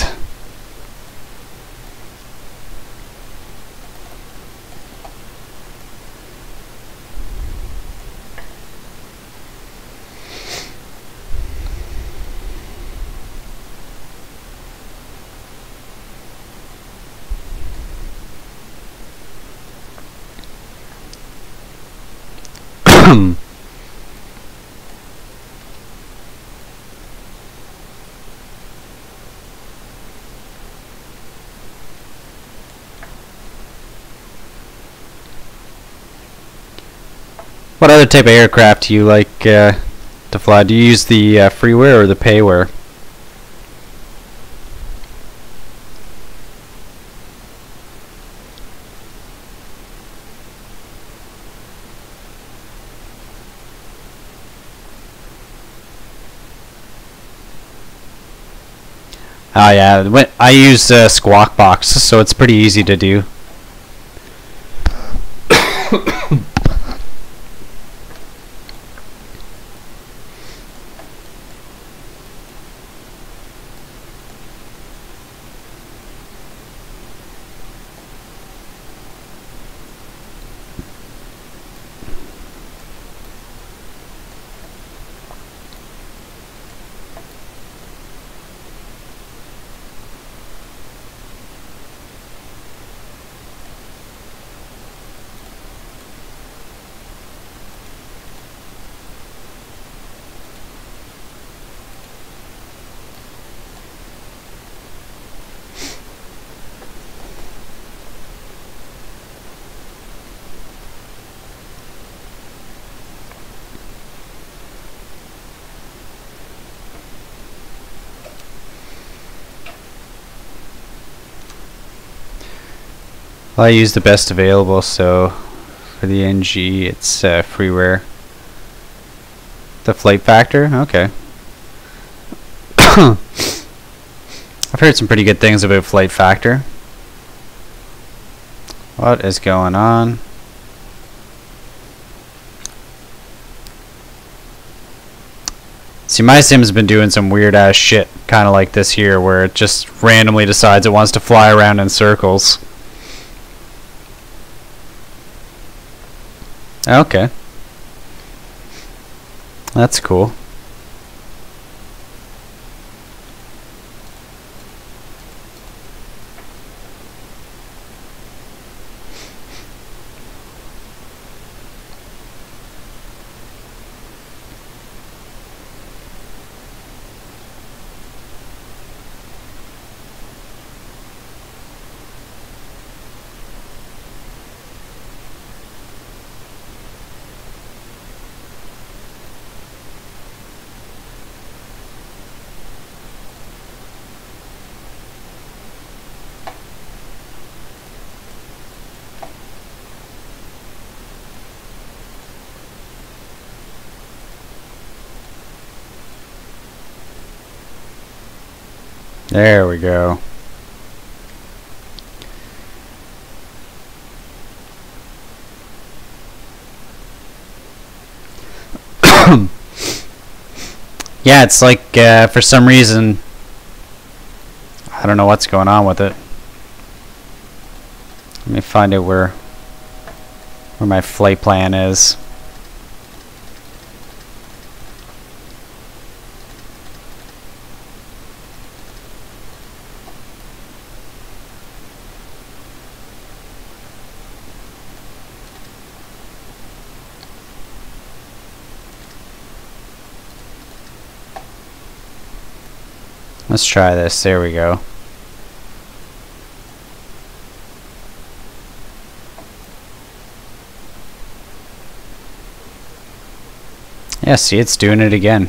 What other type of aircraft do you like to fly? Do you use the freeware or the payware? Oh yeah, I use Squawk Box, so it's pretty easy to do. Well, I use the best available, so for the NG it's freeware. The flight factor? Okay. I've heard some pretty good things about flight factor. What is going on? See, my sim's been doing some weird ass shit, kind of like this here, where it just randomly decides it wants to fly around in circles. Okay. That's cool. There we go. Yeah, it's like for some reason I don't know what's going on with it. Let me find out where my flight plan is. Let's try this. There we go. Yeah, see, it's doing it again.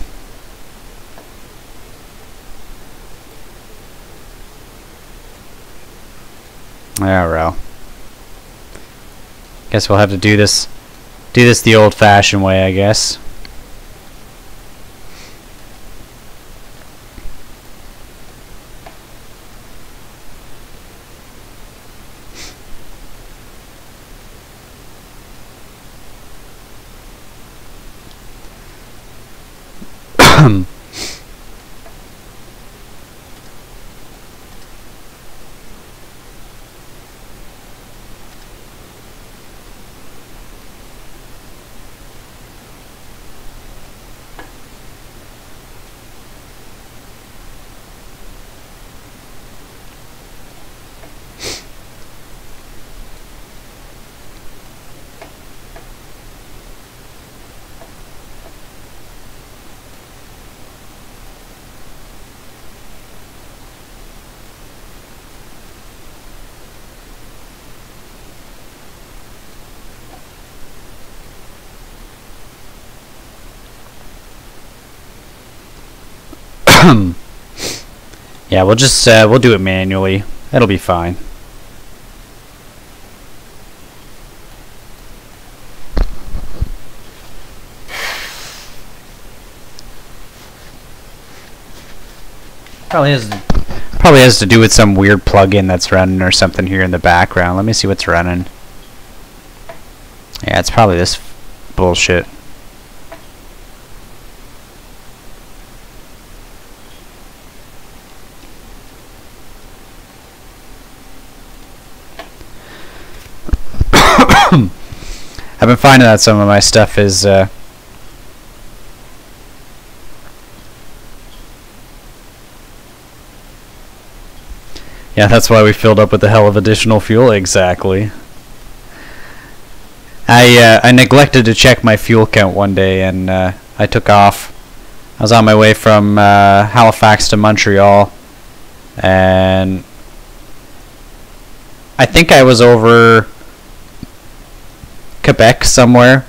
Yeah, well. Guess we'll have to do this the old-fashioned way, I guess. Yeah, we'll just we'll do it manually. It'll be fine. Probably has to do with some weird plugin that's running or something here in the background. Let me see what's running. Yeah, it's probably this bullshit. I've been finding that some of my stuff is yeah, that's why we filled up with a hell of additional fuel. Exactly. I neglected to check my fuel count one day, and I took off. I was on my way from Halifax to Montreal, and I think I was over Quebec somewhere,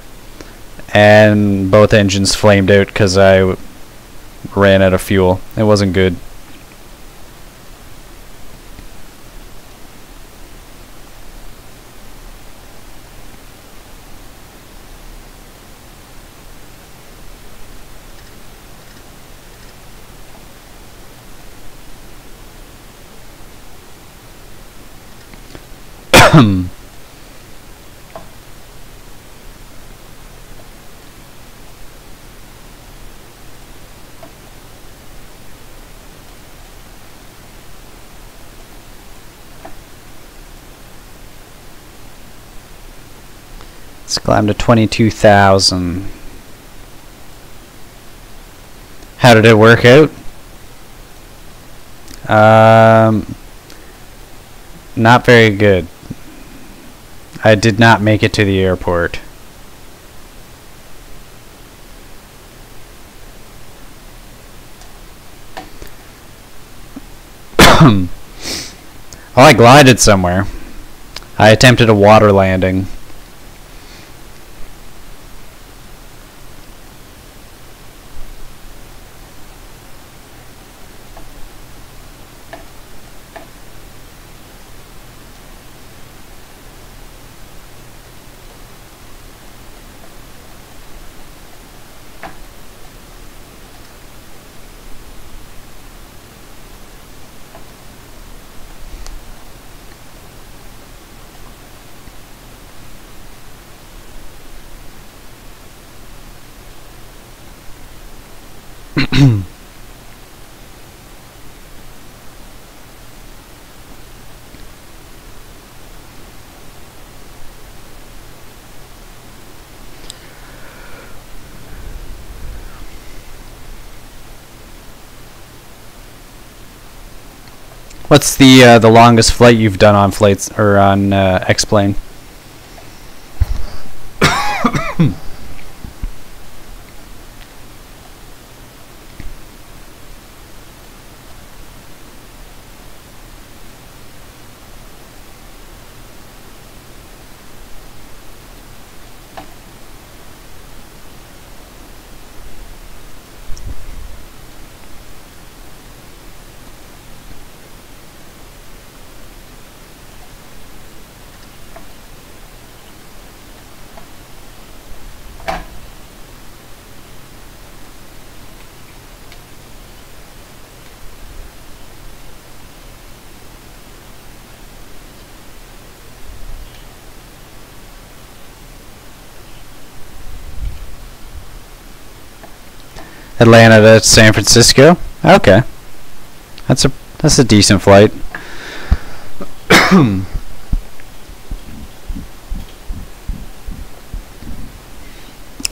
and both engines flamed out because I ran out of fuel. It wasn't good. Let's climb to 22,000. How did it work out? Not very good. I did not make it to the airport. Well, I glided somewhere. I attempted a water landing. What's the longest flight you've done on flights or on X-plane? Atlanta to San Francisco. Okay, that's a decent flight. I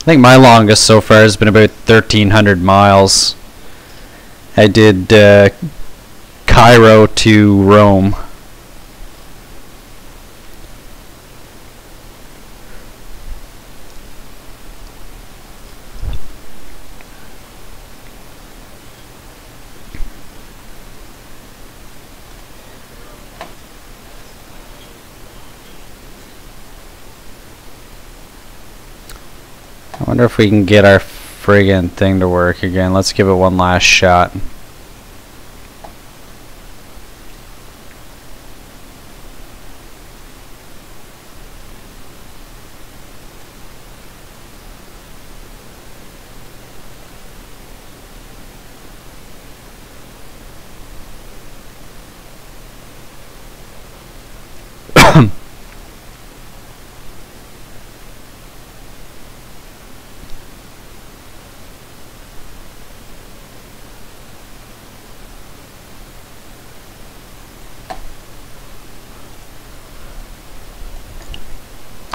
think my longest so far has been about 1,300 miles. I did Cairo to Rome. I wonder if we can get our friggin' thing to work again. Let's give it one last shot.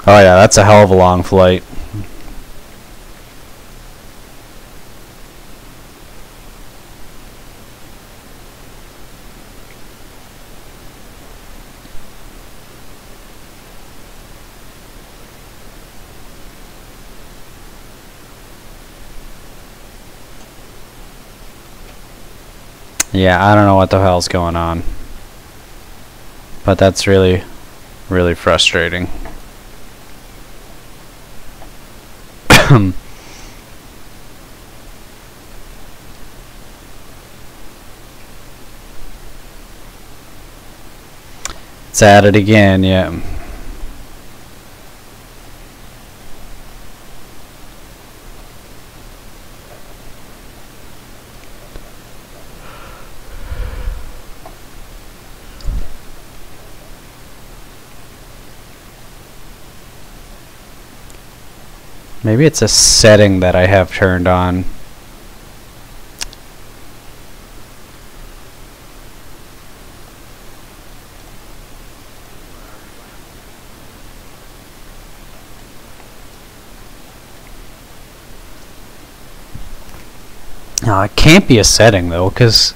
Oh yeah, that's a hell of a long flight. Yeah, I don't know what the hell's going on. But that's really, really frustrating. It's at it again, yeah. Maybe it's a setting that I have turned on. No, it can't be a setting though, because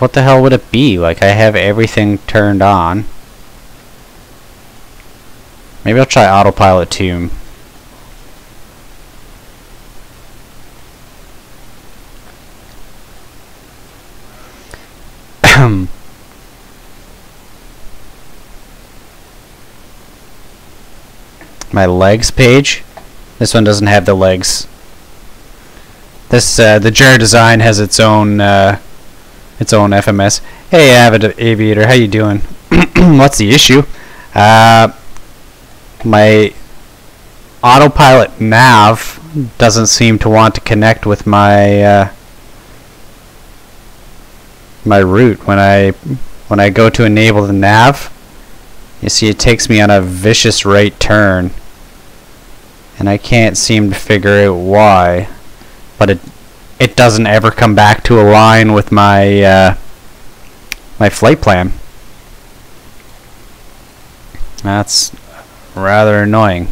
what the hell would it be? Like, I have everything turned on. Maybe I'll try autopilot too. My legs page. This one doesn't have the legs. This the jar design has its own FMS. Hey, Avid Aviator, how you doing? What's the issue? My autopilot nav doesn't seem to want to connect with my my route when I go to enable the nav. You see, it takes me on a vicious right turn, and I can't seem to figure out why. But it doesn't ever come back to align with my my flight plan. That's rather annoying.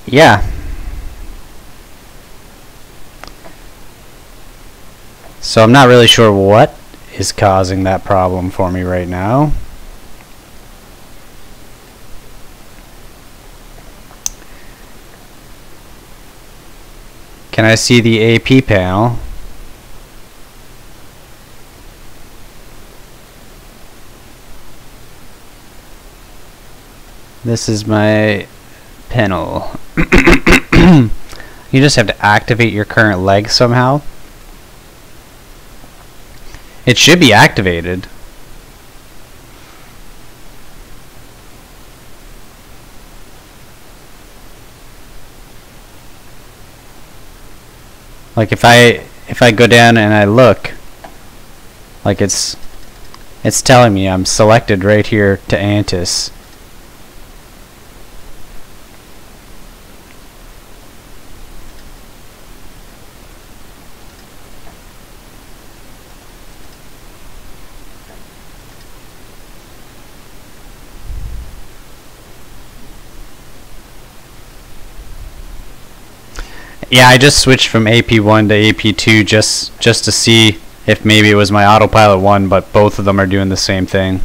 Yeah. So I'm not really sure what is causing that problem for me right now. Can I see the AP panel? This is my panel. You just have to activate your current leg somehow. It should be activated. Like if I go down and I look, like it's telling me I'm selected right here to Antis. Yeah, I just switched from AP1 to AP2 just to see if maybe it was my autopilot 1, but both of them are doing the same thing.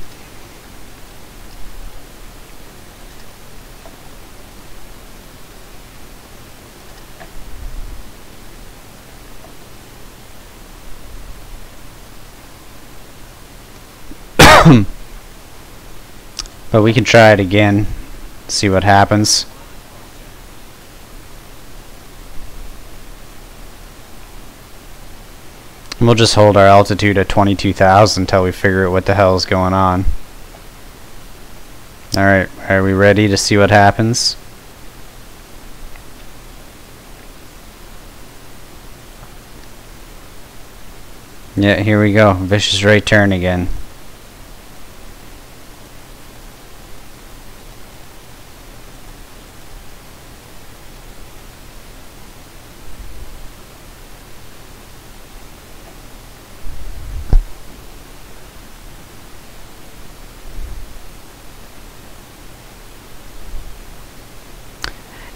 But we can try it again, see what happens. We'll just hold our altitude at 22,000 until we figure out what the hell is going on. Alright, are we ready to see what happens? Yeah, here we go. Vicious right turn again.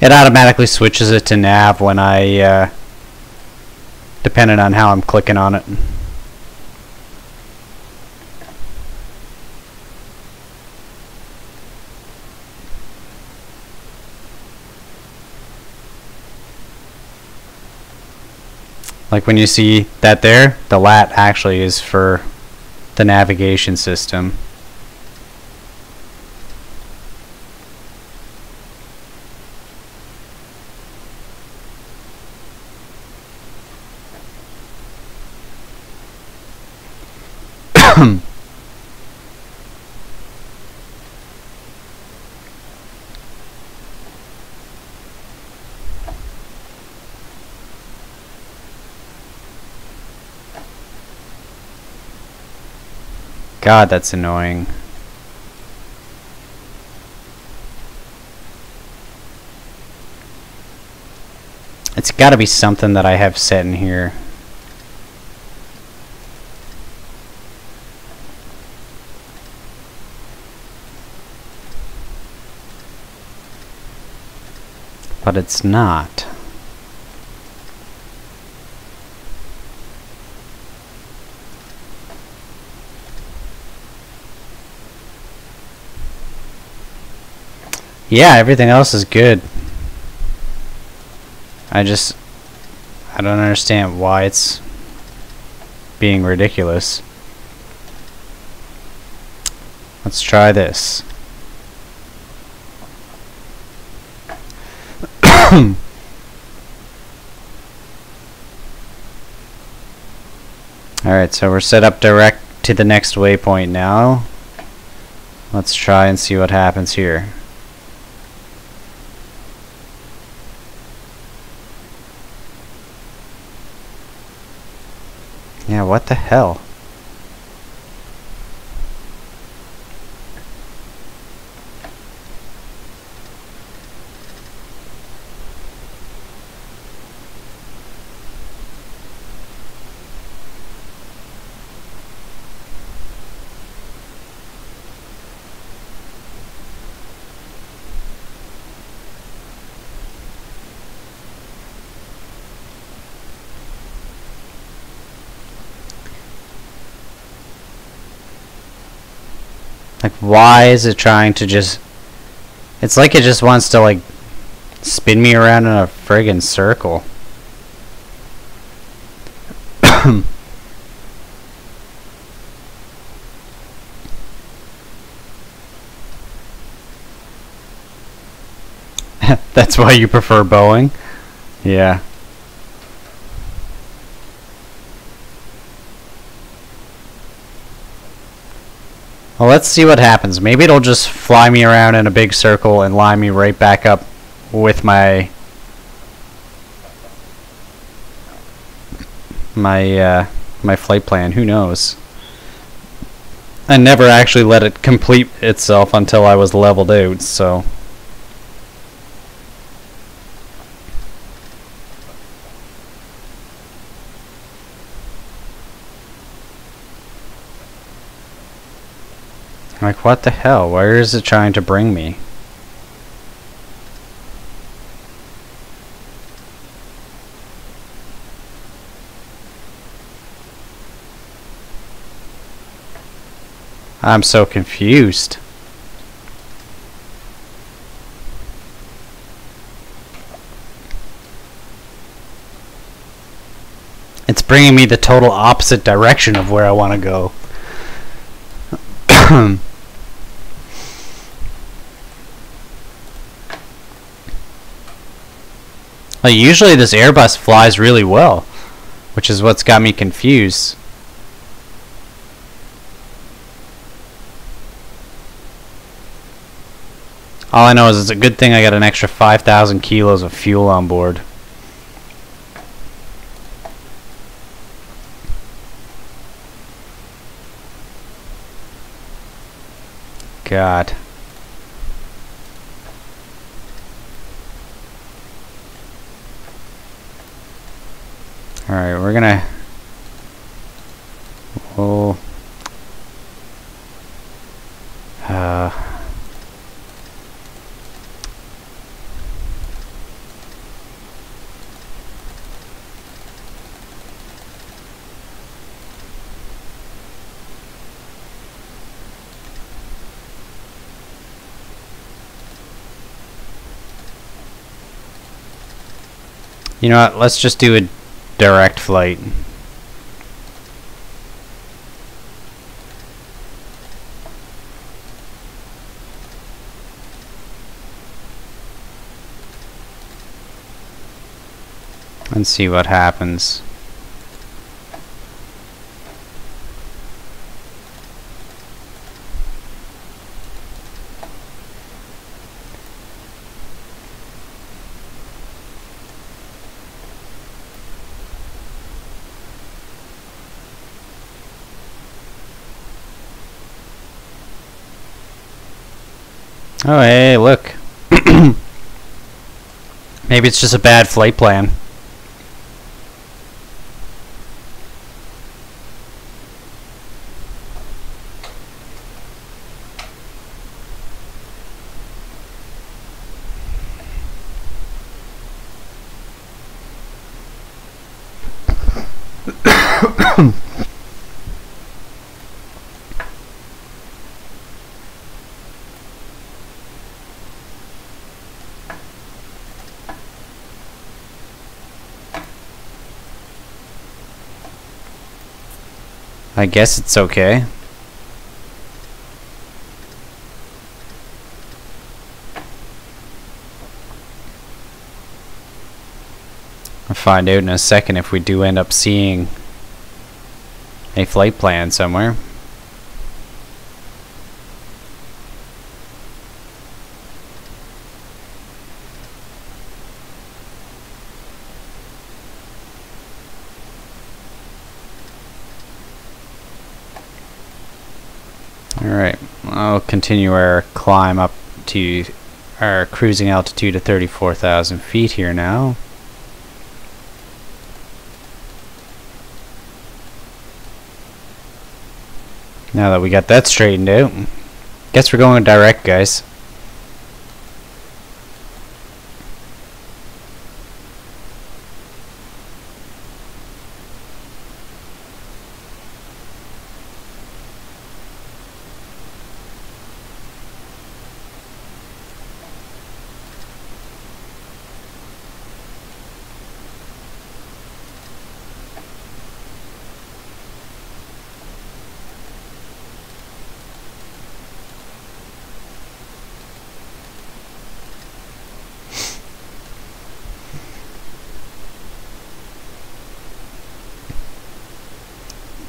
It automatically switches it to nav when I, depending on how I'm clicking on it. Like when you see that there, the lat actually is for the navigation system. God, that's annoying. It's got to be something that I have set in here. But it's not. Yeah, everything else is good. I don't understand why it's being ridiculous. Let's try this. Alright, so we're set up direct to the next waypoint now. Let's try and see what happens here. Yeah, what the hell? Like, why is it trying to just... It's like it just wants to, like, spin me around in a friggin' circle. That's why you prefer Boeing? Yeah. Well, let's see what happens. Maybe it'll just fly me around in a big circle and line me right back up with my flight plan. Who knows? I never actually let it complete itself until I was leveled out, so... Like, what the hell? Where is it trying to bring me? I'm so confused. It's bringing me the total opposite direction of where I want to go. Like, usually this Airbus flies really well, which is what's got me confused. All I know is it's a good thing I got an extra 5,000 kilos of fuel on board. God. Alright, we're gonna... Oh... You know what, let's just do a direct flight. And see what happens. Oh, hey, look. Maybe it's just a bad flight plan. I guess it's okay. I'll find out in a second if we do end up seeing a flight plan somewhere. Alright, I'll continue our climb up to our cruising altitude of 34,000 feet here now. Now that we got that straightened out, guess we're going direct, guys.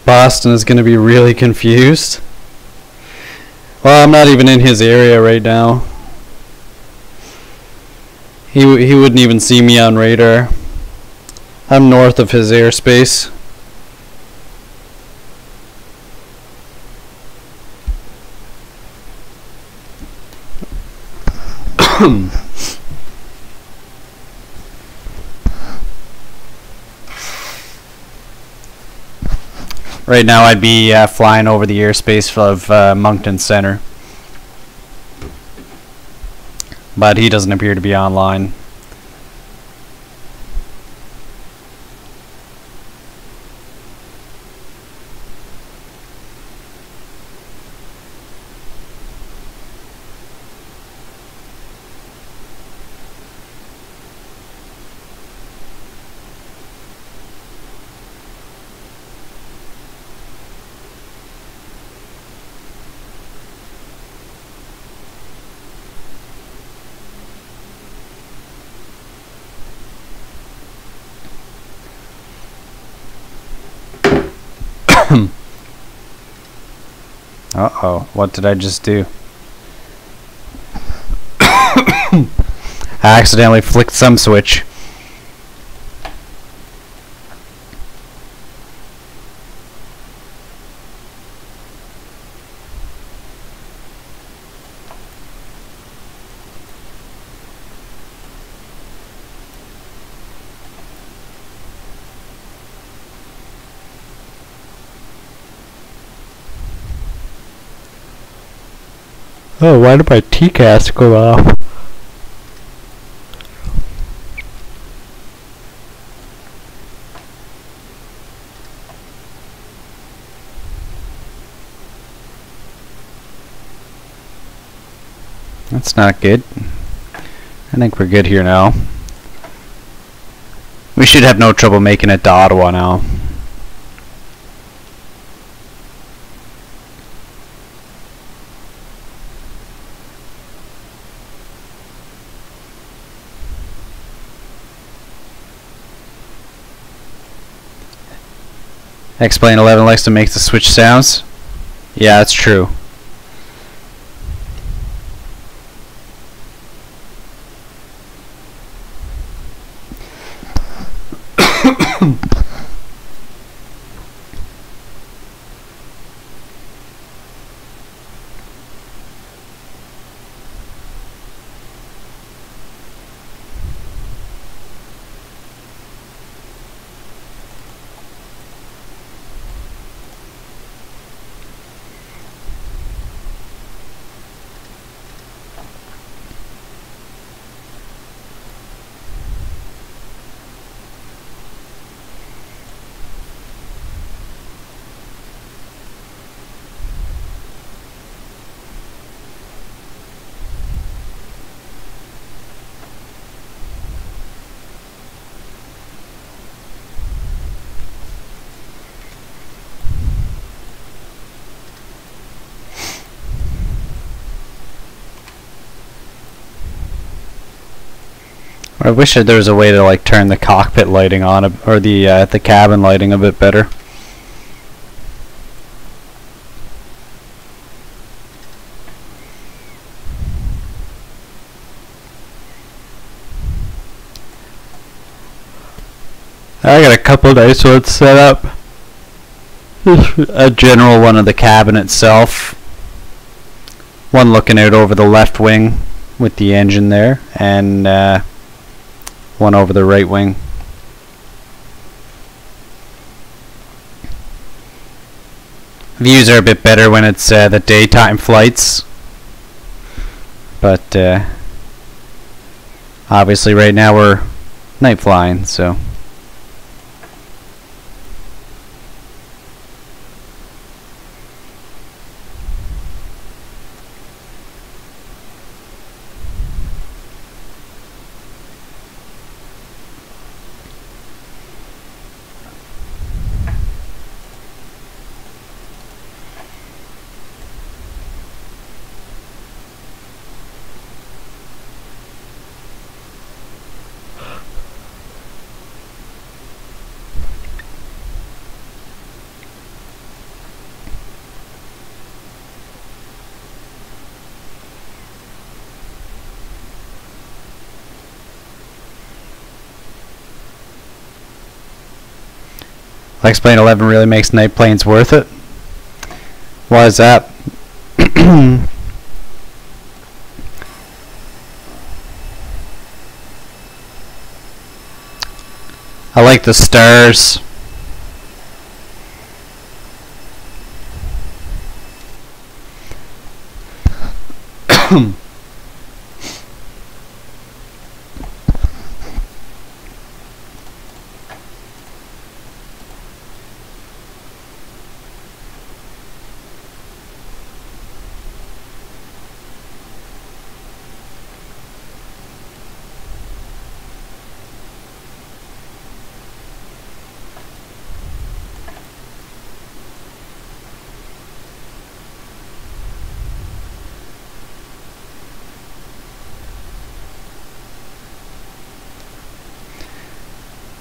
Boston is going to be really confused. Well, I'm not even in his area right now. He wouldn't even see me on radar. I'm north of his airspace. Right now I'd be flying over the airspace of Moncton Center. But he doesn't appear to be online. Uh-oh, what did I just do? I accidentally flicked some switch. Oh, why did my TCAS go off? That's not good. I think we're good here now. We should have no trouble making it to Ottawa now. Explain 11 likes to make the switch sounds. Yeah, that's true. I wish there was a way to like turn the cockpit lighting on, or the cabin lighting a bit better. I got a couple nice ones set up. A general one of the cabin itself. One looking out over the left wing with the engine there, and one over the right wing. Views are a bit better when it's the daytime flights, but obviously right now we're night flying, so. X-Plane 11 really makes night planes worth it. Why is that? I like the stars.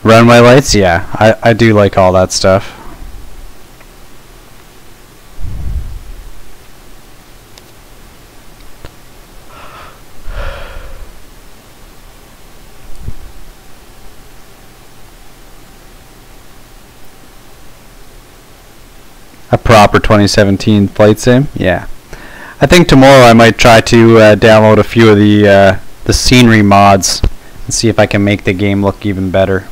Runway lights, yeah, I do like all that stuff. A proper 2017 flight sim, yeah. I think tomorrow I might try to download a few of the scenery mods and see if I can make the game look even better.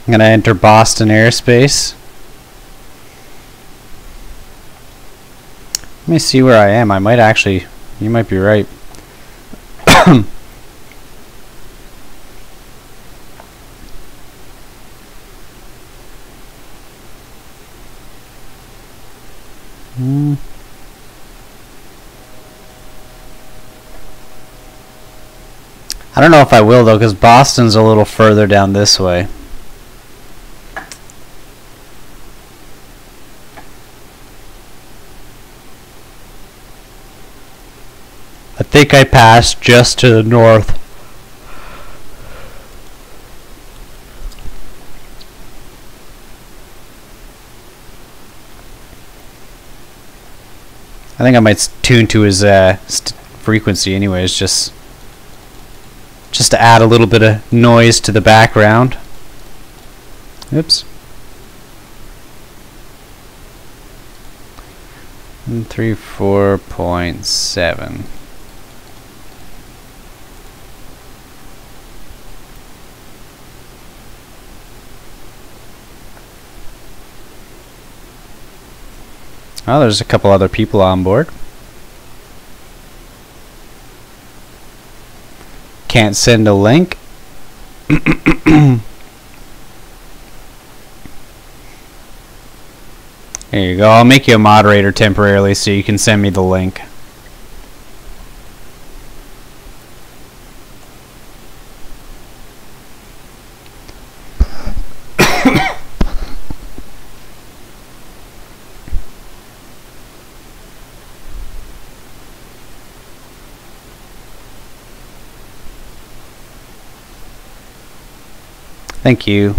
I'm gonna enter Boston airspace. Let me see where I am. I might actually, you might be right. I don't know if I will though, because Boston's a little further down this way. I think I passed just to the north. I think I might tune to his frequency anyways, just to add a little bit of noise to the background. Oops. 34.7. Oh, there's a couple other people on board. Can't send a link. There you go. I'll make you a moderator temporarily so you can send me the link. Thank you.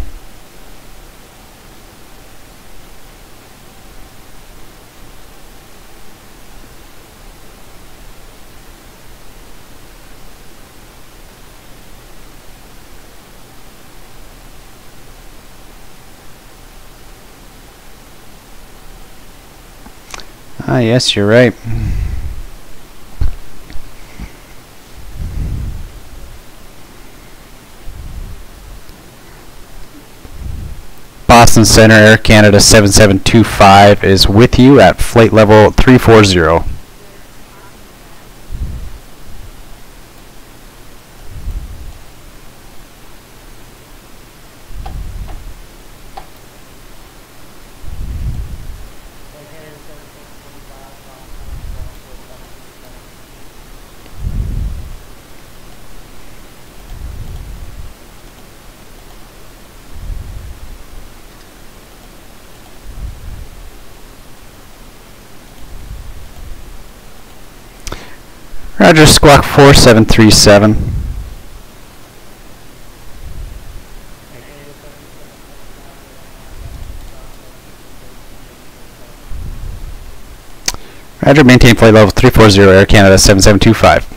Ah, yes, you're right. Boston Center, Air Canada 7725 is with you at flight level 340. Roger, Squawk 4737. Roger, maintain flight level 340, Air Canada 7725.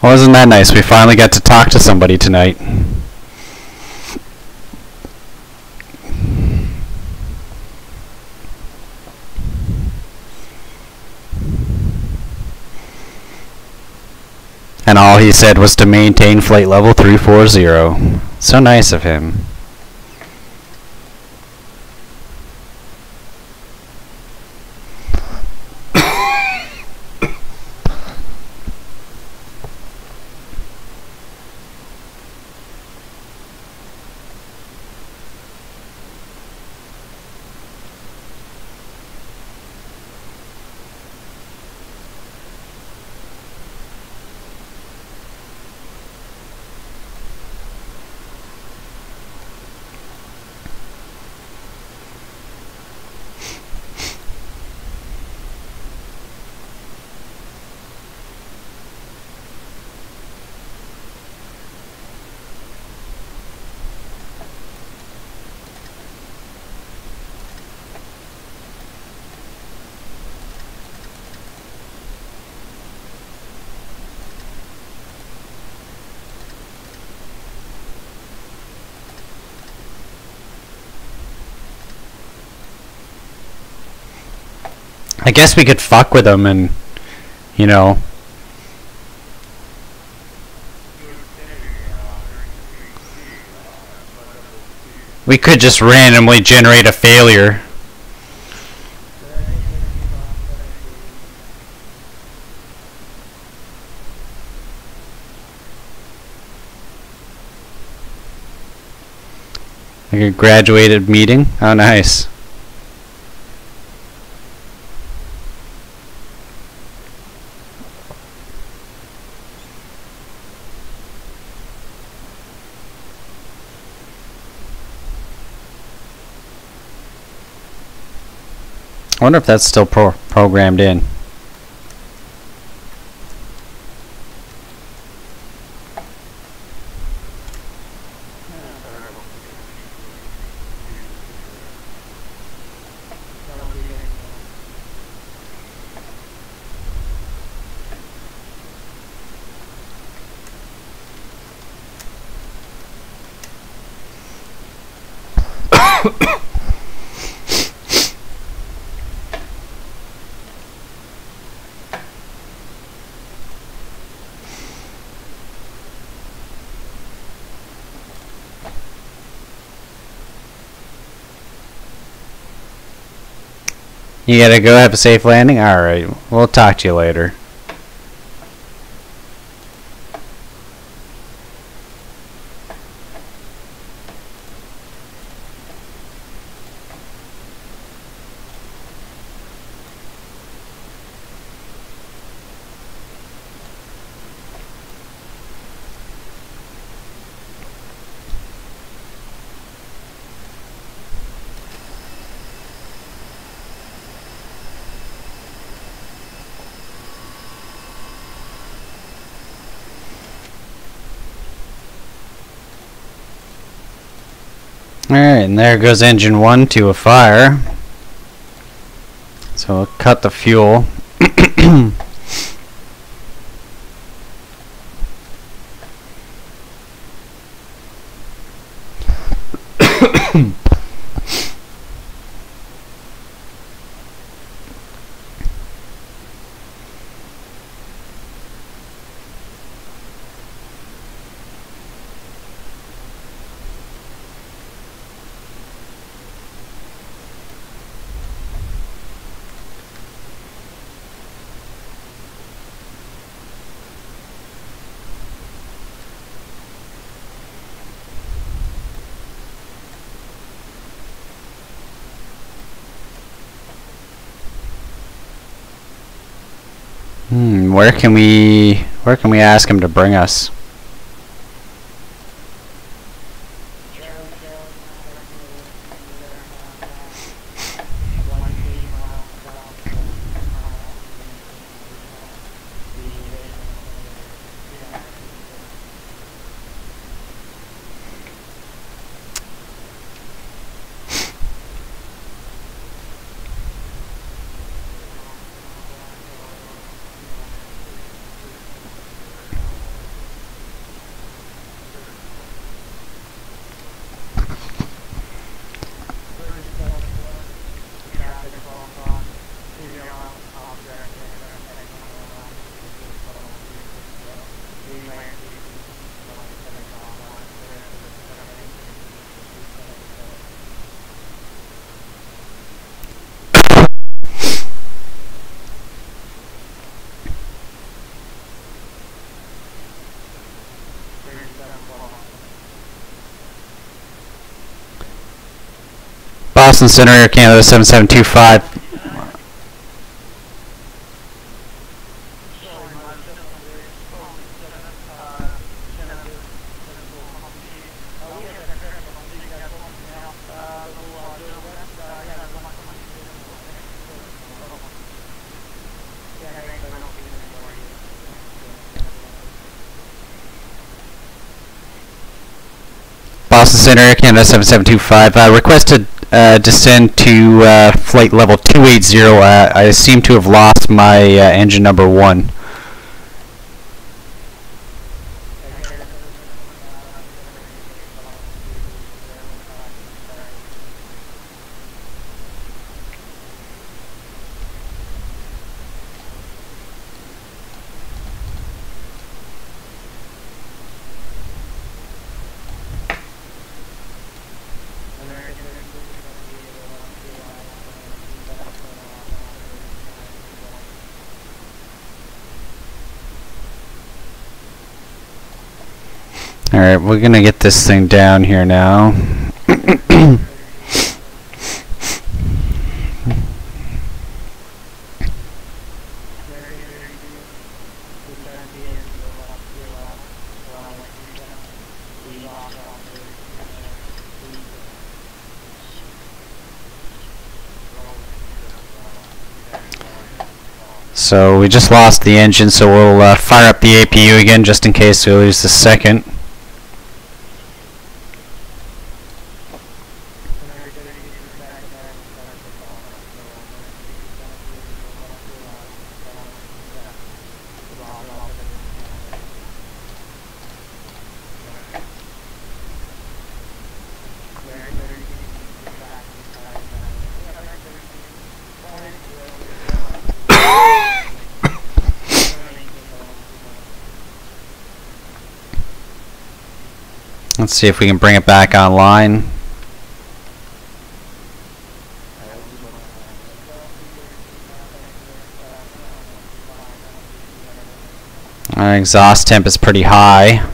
Wasn't that nice? We finally got to talk to somebody tonight. And all he said was to maintain flight level 340. So nice of him. I guess we could fuck with them and, you know, we could just randomly generate a failure. Like a graduated meeting. Oh, nice. I wonder if that's still programmed in. You gotta go have a safe landing? Alright, we'll talk to you later. Alright, and there goes engine 1 to a fire. So we'll cut the fuel. Where can we ask him to bring us? Boston Center, Air Canada 7725. Boston Center, Air Canada 7725. Request to descend to flight level 280. I seem to have lost my engine number 1. Alright, we're gonna get this thing down here now. So we just lost the engine, so we'll fire up the APU again just in case we lose the second. Let's see if we can bring it back online. Our exhaust temp is pretty high.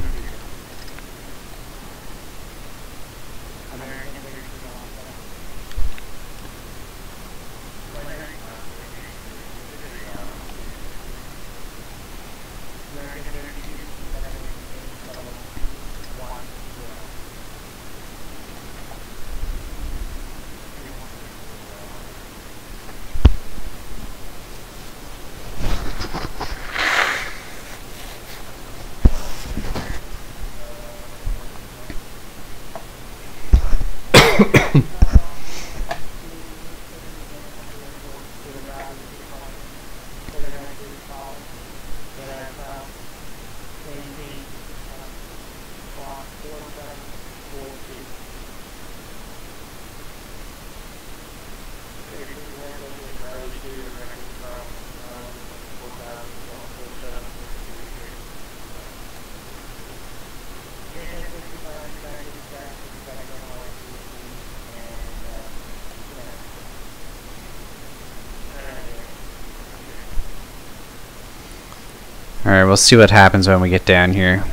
Alright, we'll see what happens when we get down here.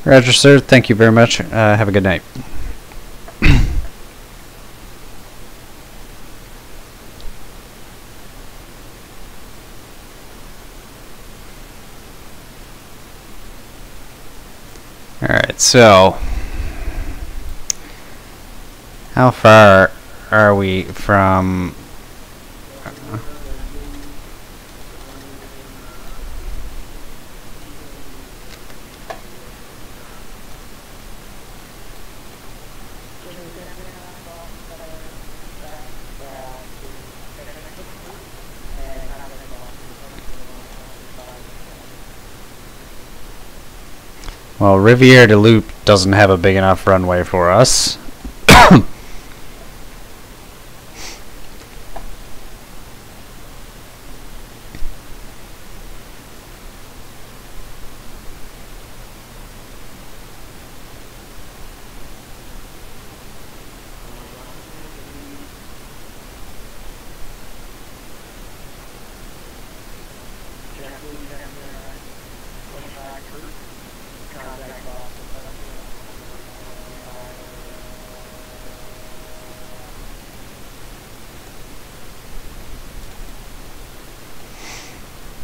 Roger, sir. Thank you very much. Have a good night. Alright, so how far are we from well, Riviere de Loop doesn't have a big enough runway for us.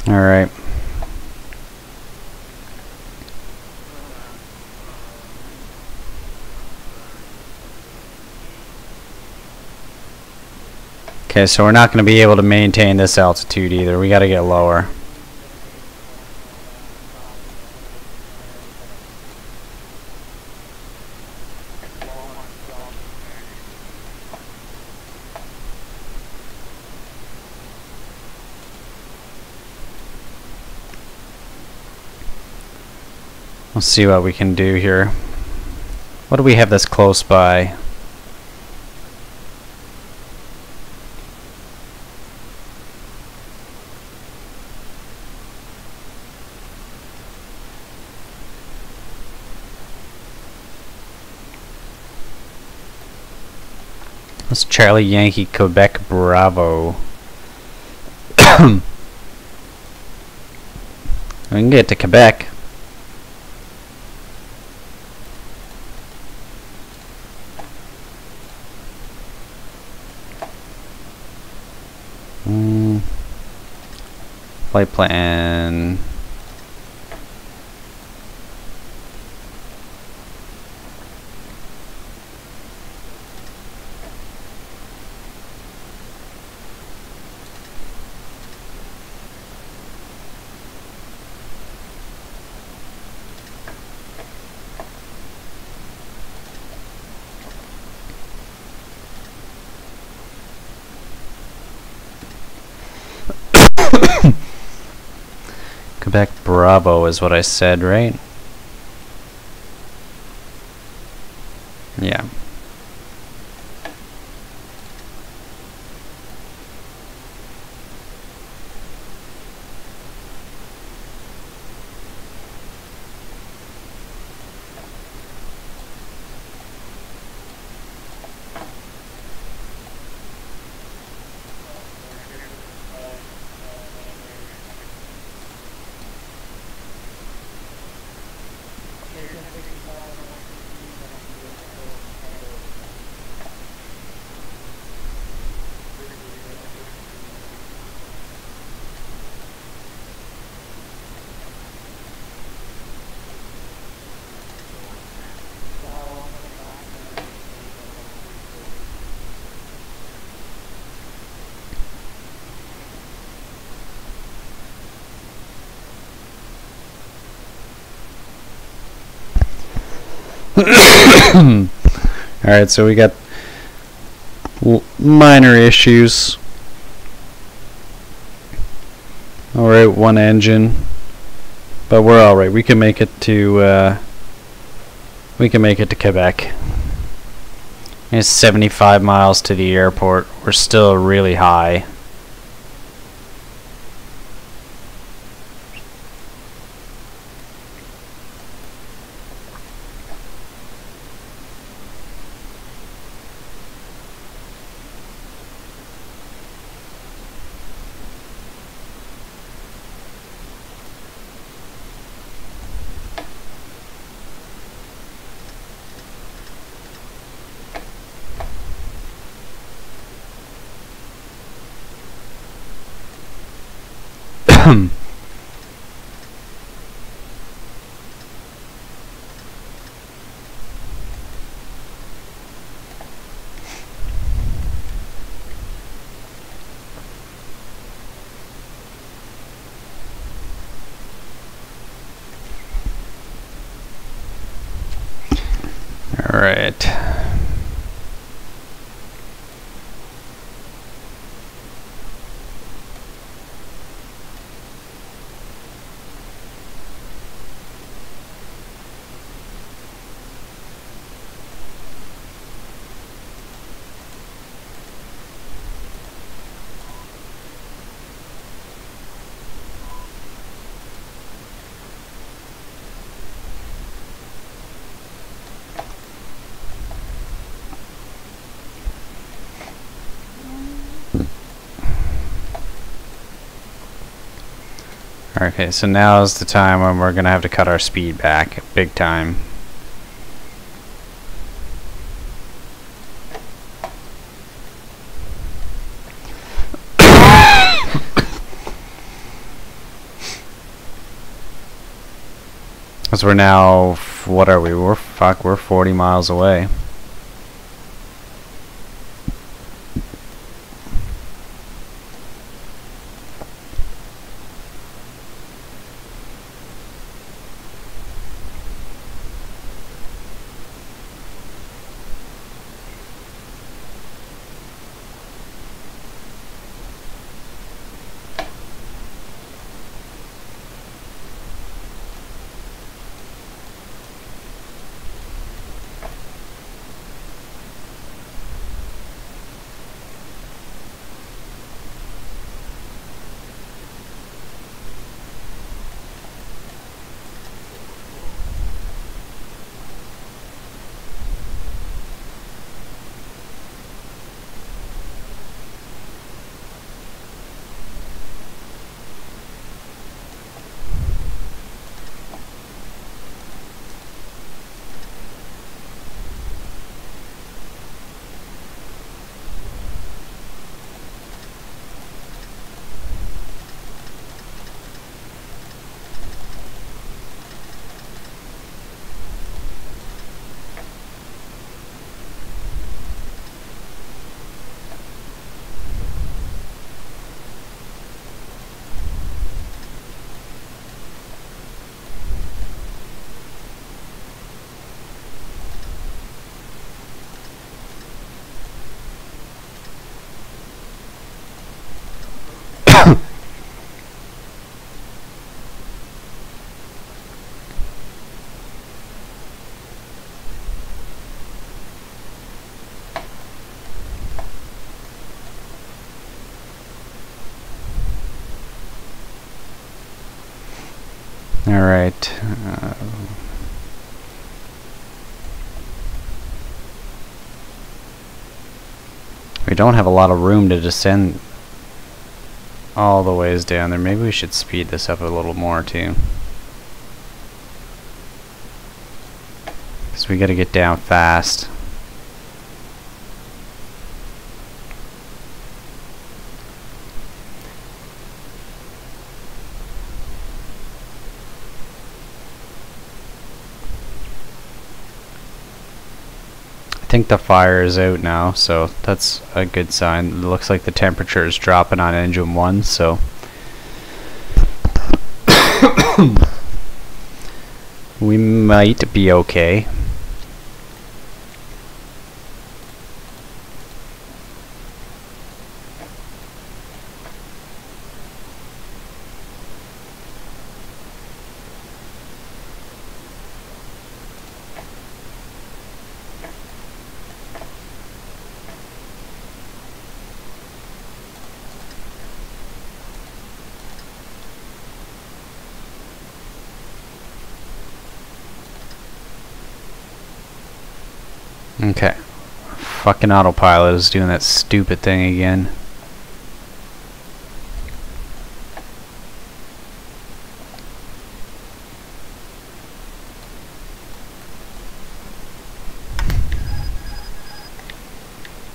All right. Okay, so we're not going to be able to maintain this altitude either. We got to get lower. Let's see what we can do here. What do we have that's close by? That's Charlie Yankee Quebec Bravo. We can get to Quebec. Flight plan. Quebec Bravo is what I said, right? Yeah. Alright, so we got minor issues. Alright, one engine. But we're alright. We can make it to Quebec. It's 75 miles to the airport. We're still really high. Alright. Okay, so now is the time when we're gonna have to cut our speed back big time. Because we're now, what are we? We're 40 miles away. Alright. We don't have a lot of room to descend all the ways down there. Maybe we should speed this up a little more too. Because we gotta get down fast. I think the fire is out now, so that's a good sign. It looks like the temperature is dropping on engine 1, so we might be okay. Okay. Fucking autopilot is doing that stupid thing again.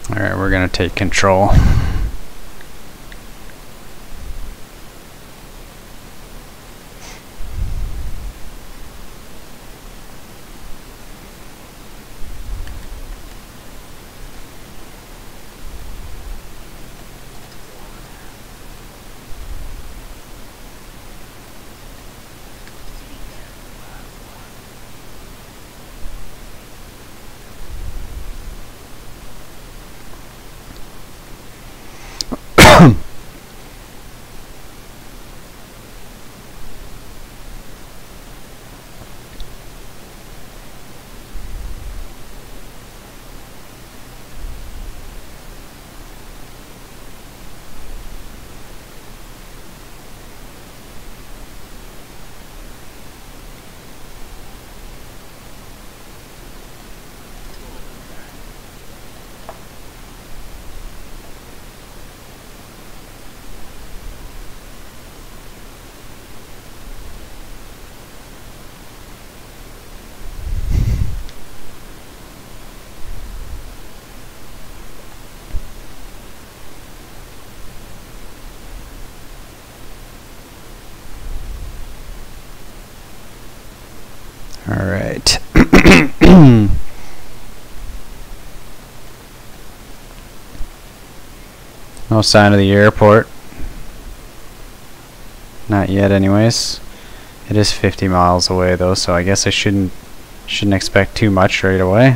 Alright, we're gonna take control. Alright. No sign of the airport. Not yet anyways. It is 50 miles away though, so I guess I shouldn't expect too much right away.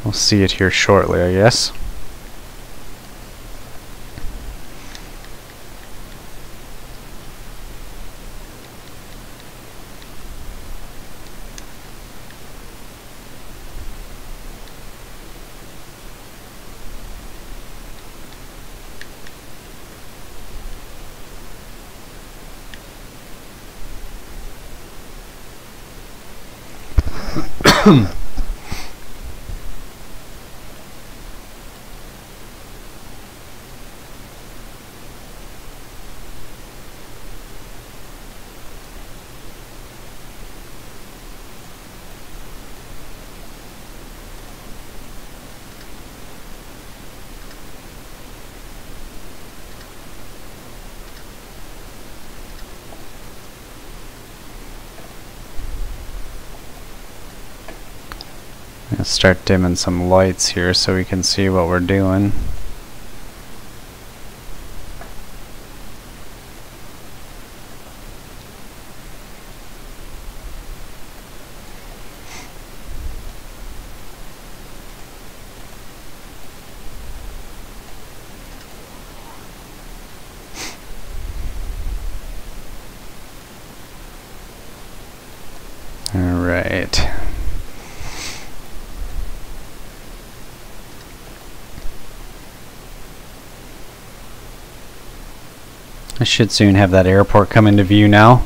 We'll see it here shortly, I guess. Let's start dimming some lights here so we can see what we're doing. All right. I should soon have that airport come into view now.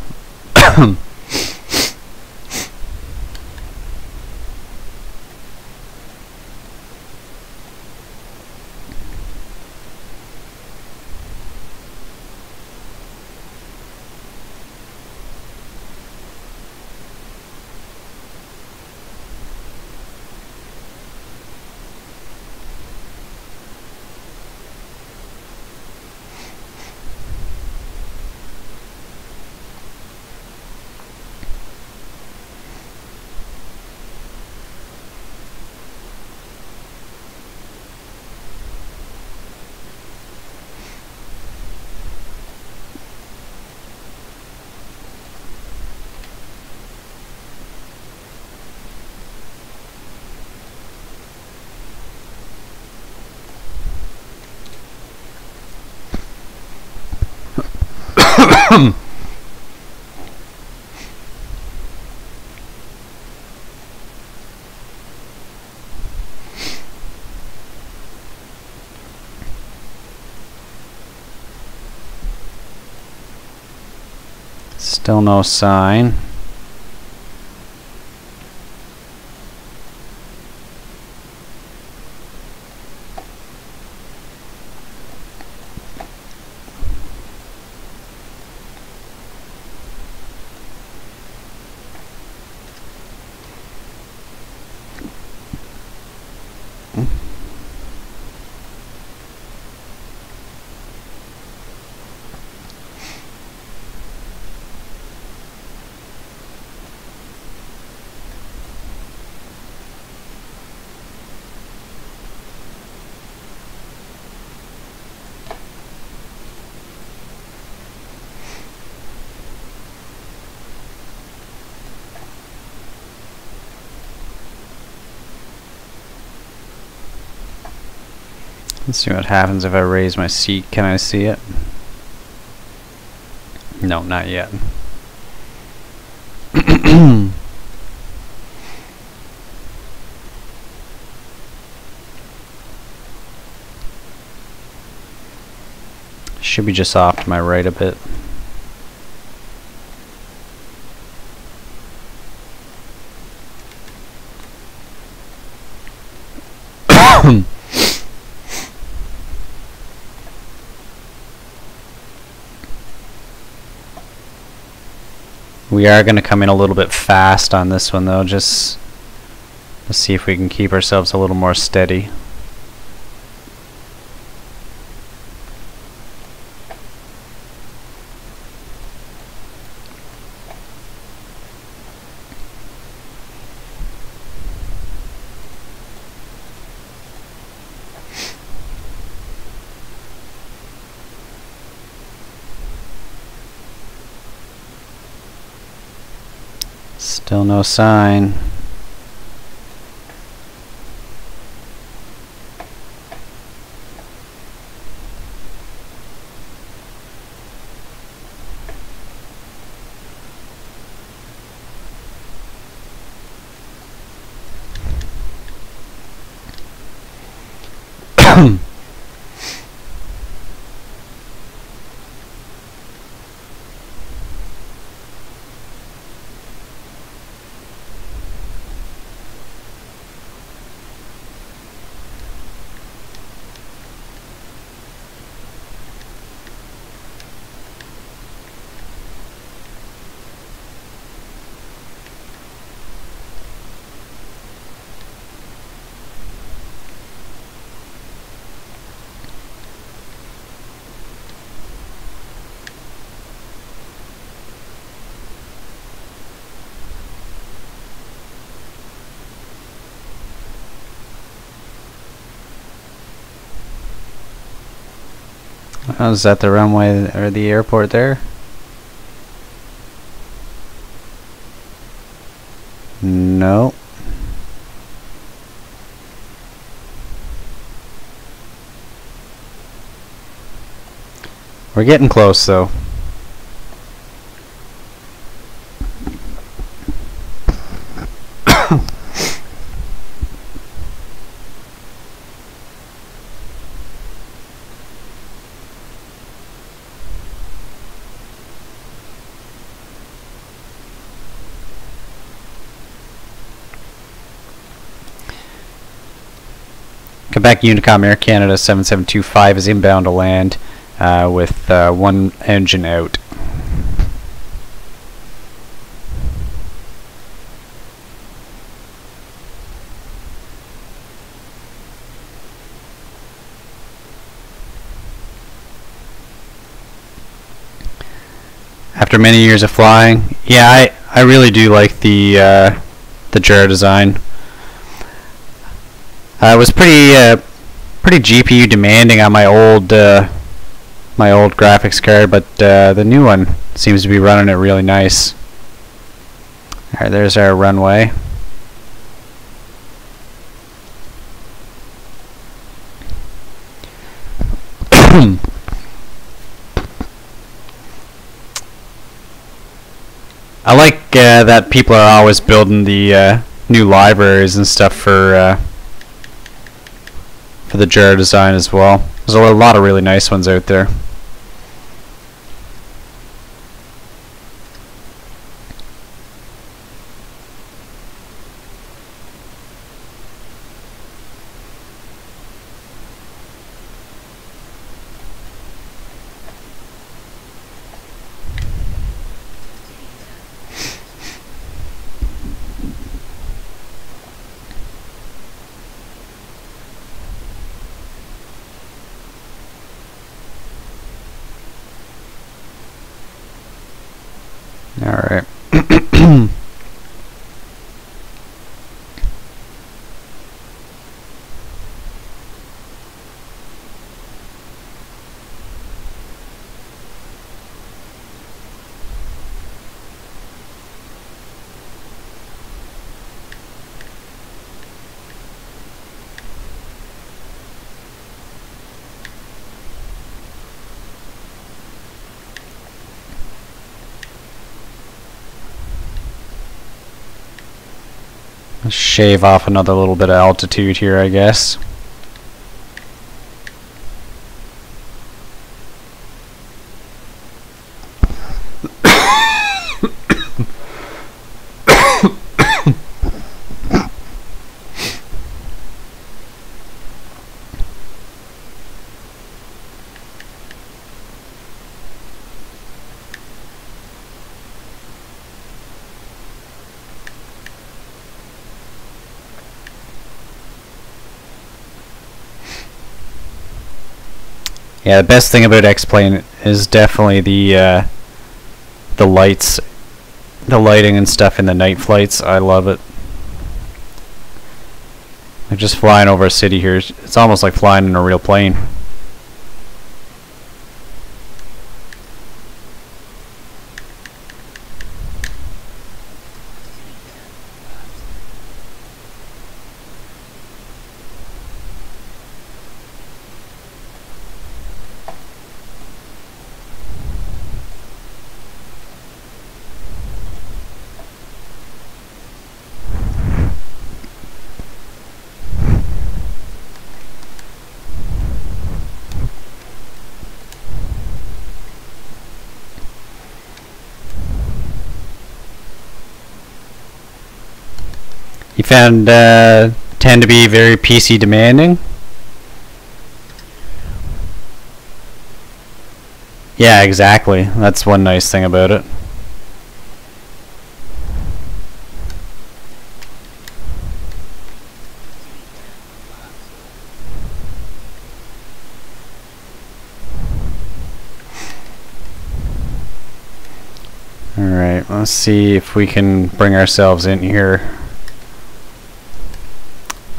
Still no sign. Let's see what happens if I raise my seat. Can I see it? No, not yet. Should be just off to my right a bit. We are going to come in a little bit fast on this one though, just to see if we can keep ourselves a little more steady. Still no sign. Oh, is that the runway or the airport there? No. We're getting close though. Quebec Unicom Air Canada 7725 is inbound to land with one engine out. After many years of flying, yeah, I really do like the gyro design. It was pretty GPU demanding on my old graphics card, but the new one seems to be running it really nice. Alright, there's our runway. I like that people are always building the new libraries and stuff for the gyro design as well. There's a lot of really nice ones out there. Alright. Shave off another little bit of altitude here, I guess. Yeah, the best thing about X-Plane is definitely the lights, the lighting and stuff in the night flights. I love it. Like just flying over a city here, it's almost like flying in a real plane. You found tend to be very PC demanding. Yeah, exactly. That's one nice thing about it. Alright, let's see if we can bring ourselves in here.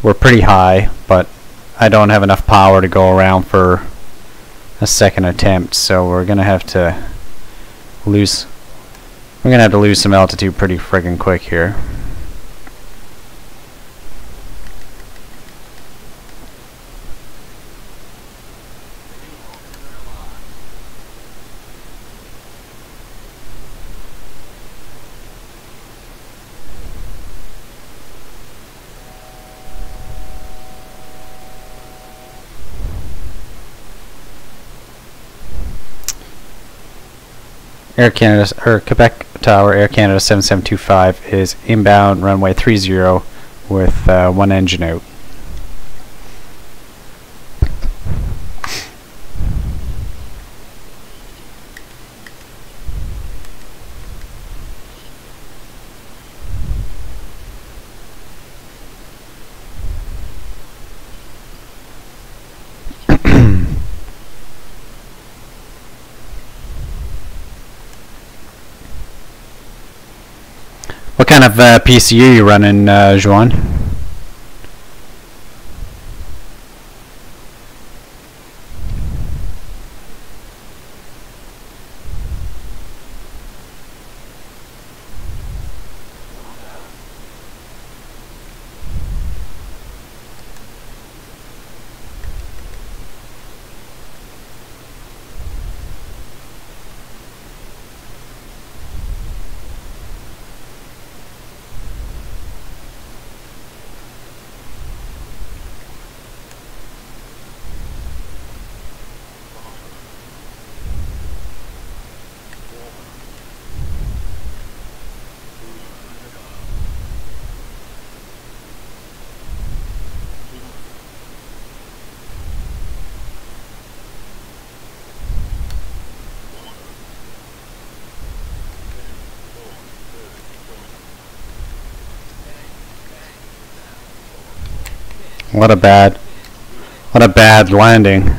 We're pretty high, but I don't have enough power to go around for a second attempt, so we're gonna have to lose some altitude pretty friggin' quick here. Air Canada, or Quebec Tower, Air Canada 7725 is inbound runway 30 with one engine out. What kind of PC are you running, Juan? What a bad landing.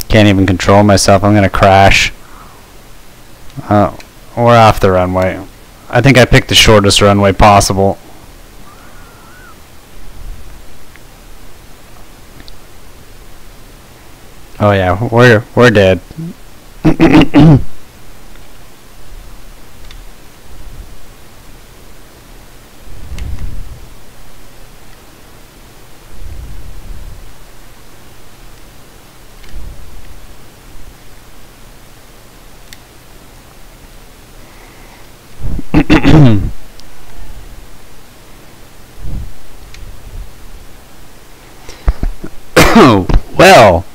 Can't even control myself. I'm gonna crash. We're off the runway. I think I picked the shortest runway possible. Oh yeah, we're dead. Well,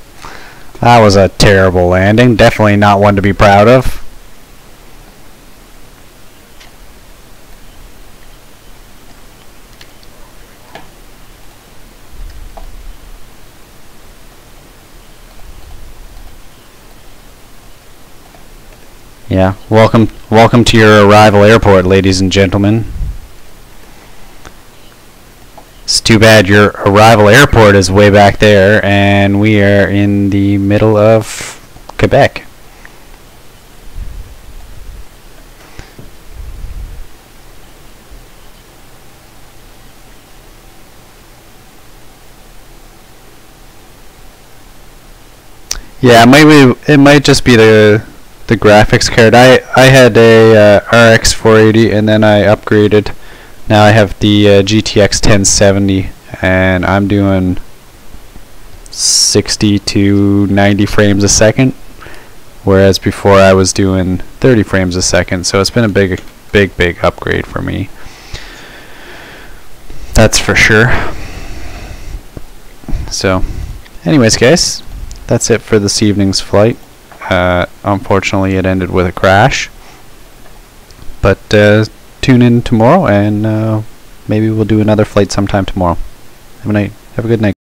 that was a terrible landing. Definitely not one to be proud of. Yeah, welcome to your arrival airport, ladies and gentlemen. It's too bad your arrival airport is way back there and we are in the middle of Quebec. Yeah, it might just be the graphics card. I had a RX 480 and then I upgraded. Now I have the GTX 1070 and I'm doing 60 to 90 frames a second, whereas before I was doing 30 frames a second. So it's been a big upgrade for me. That's for sure. So anyways guys, that's it for this evening's flight. Unfortunately it ended with a crash, but tune in tomorrow and maybe we'll do another flight sometime tomorrow. Have a good night.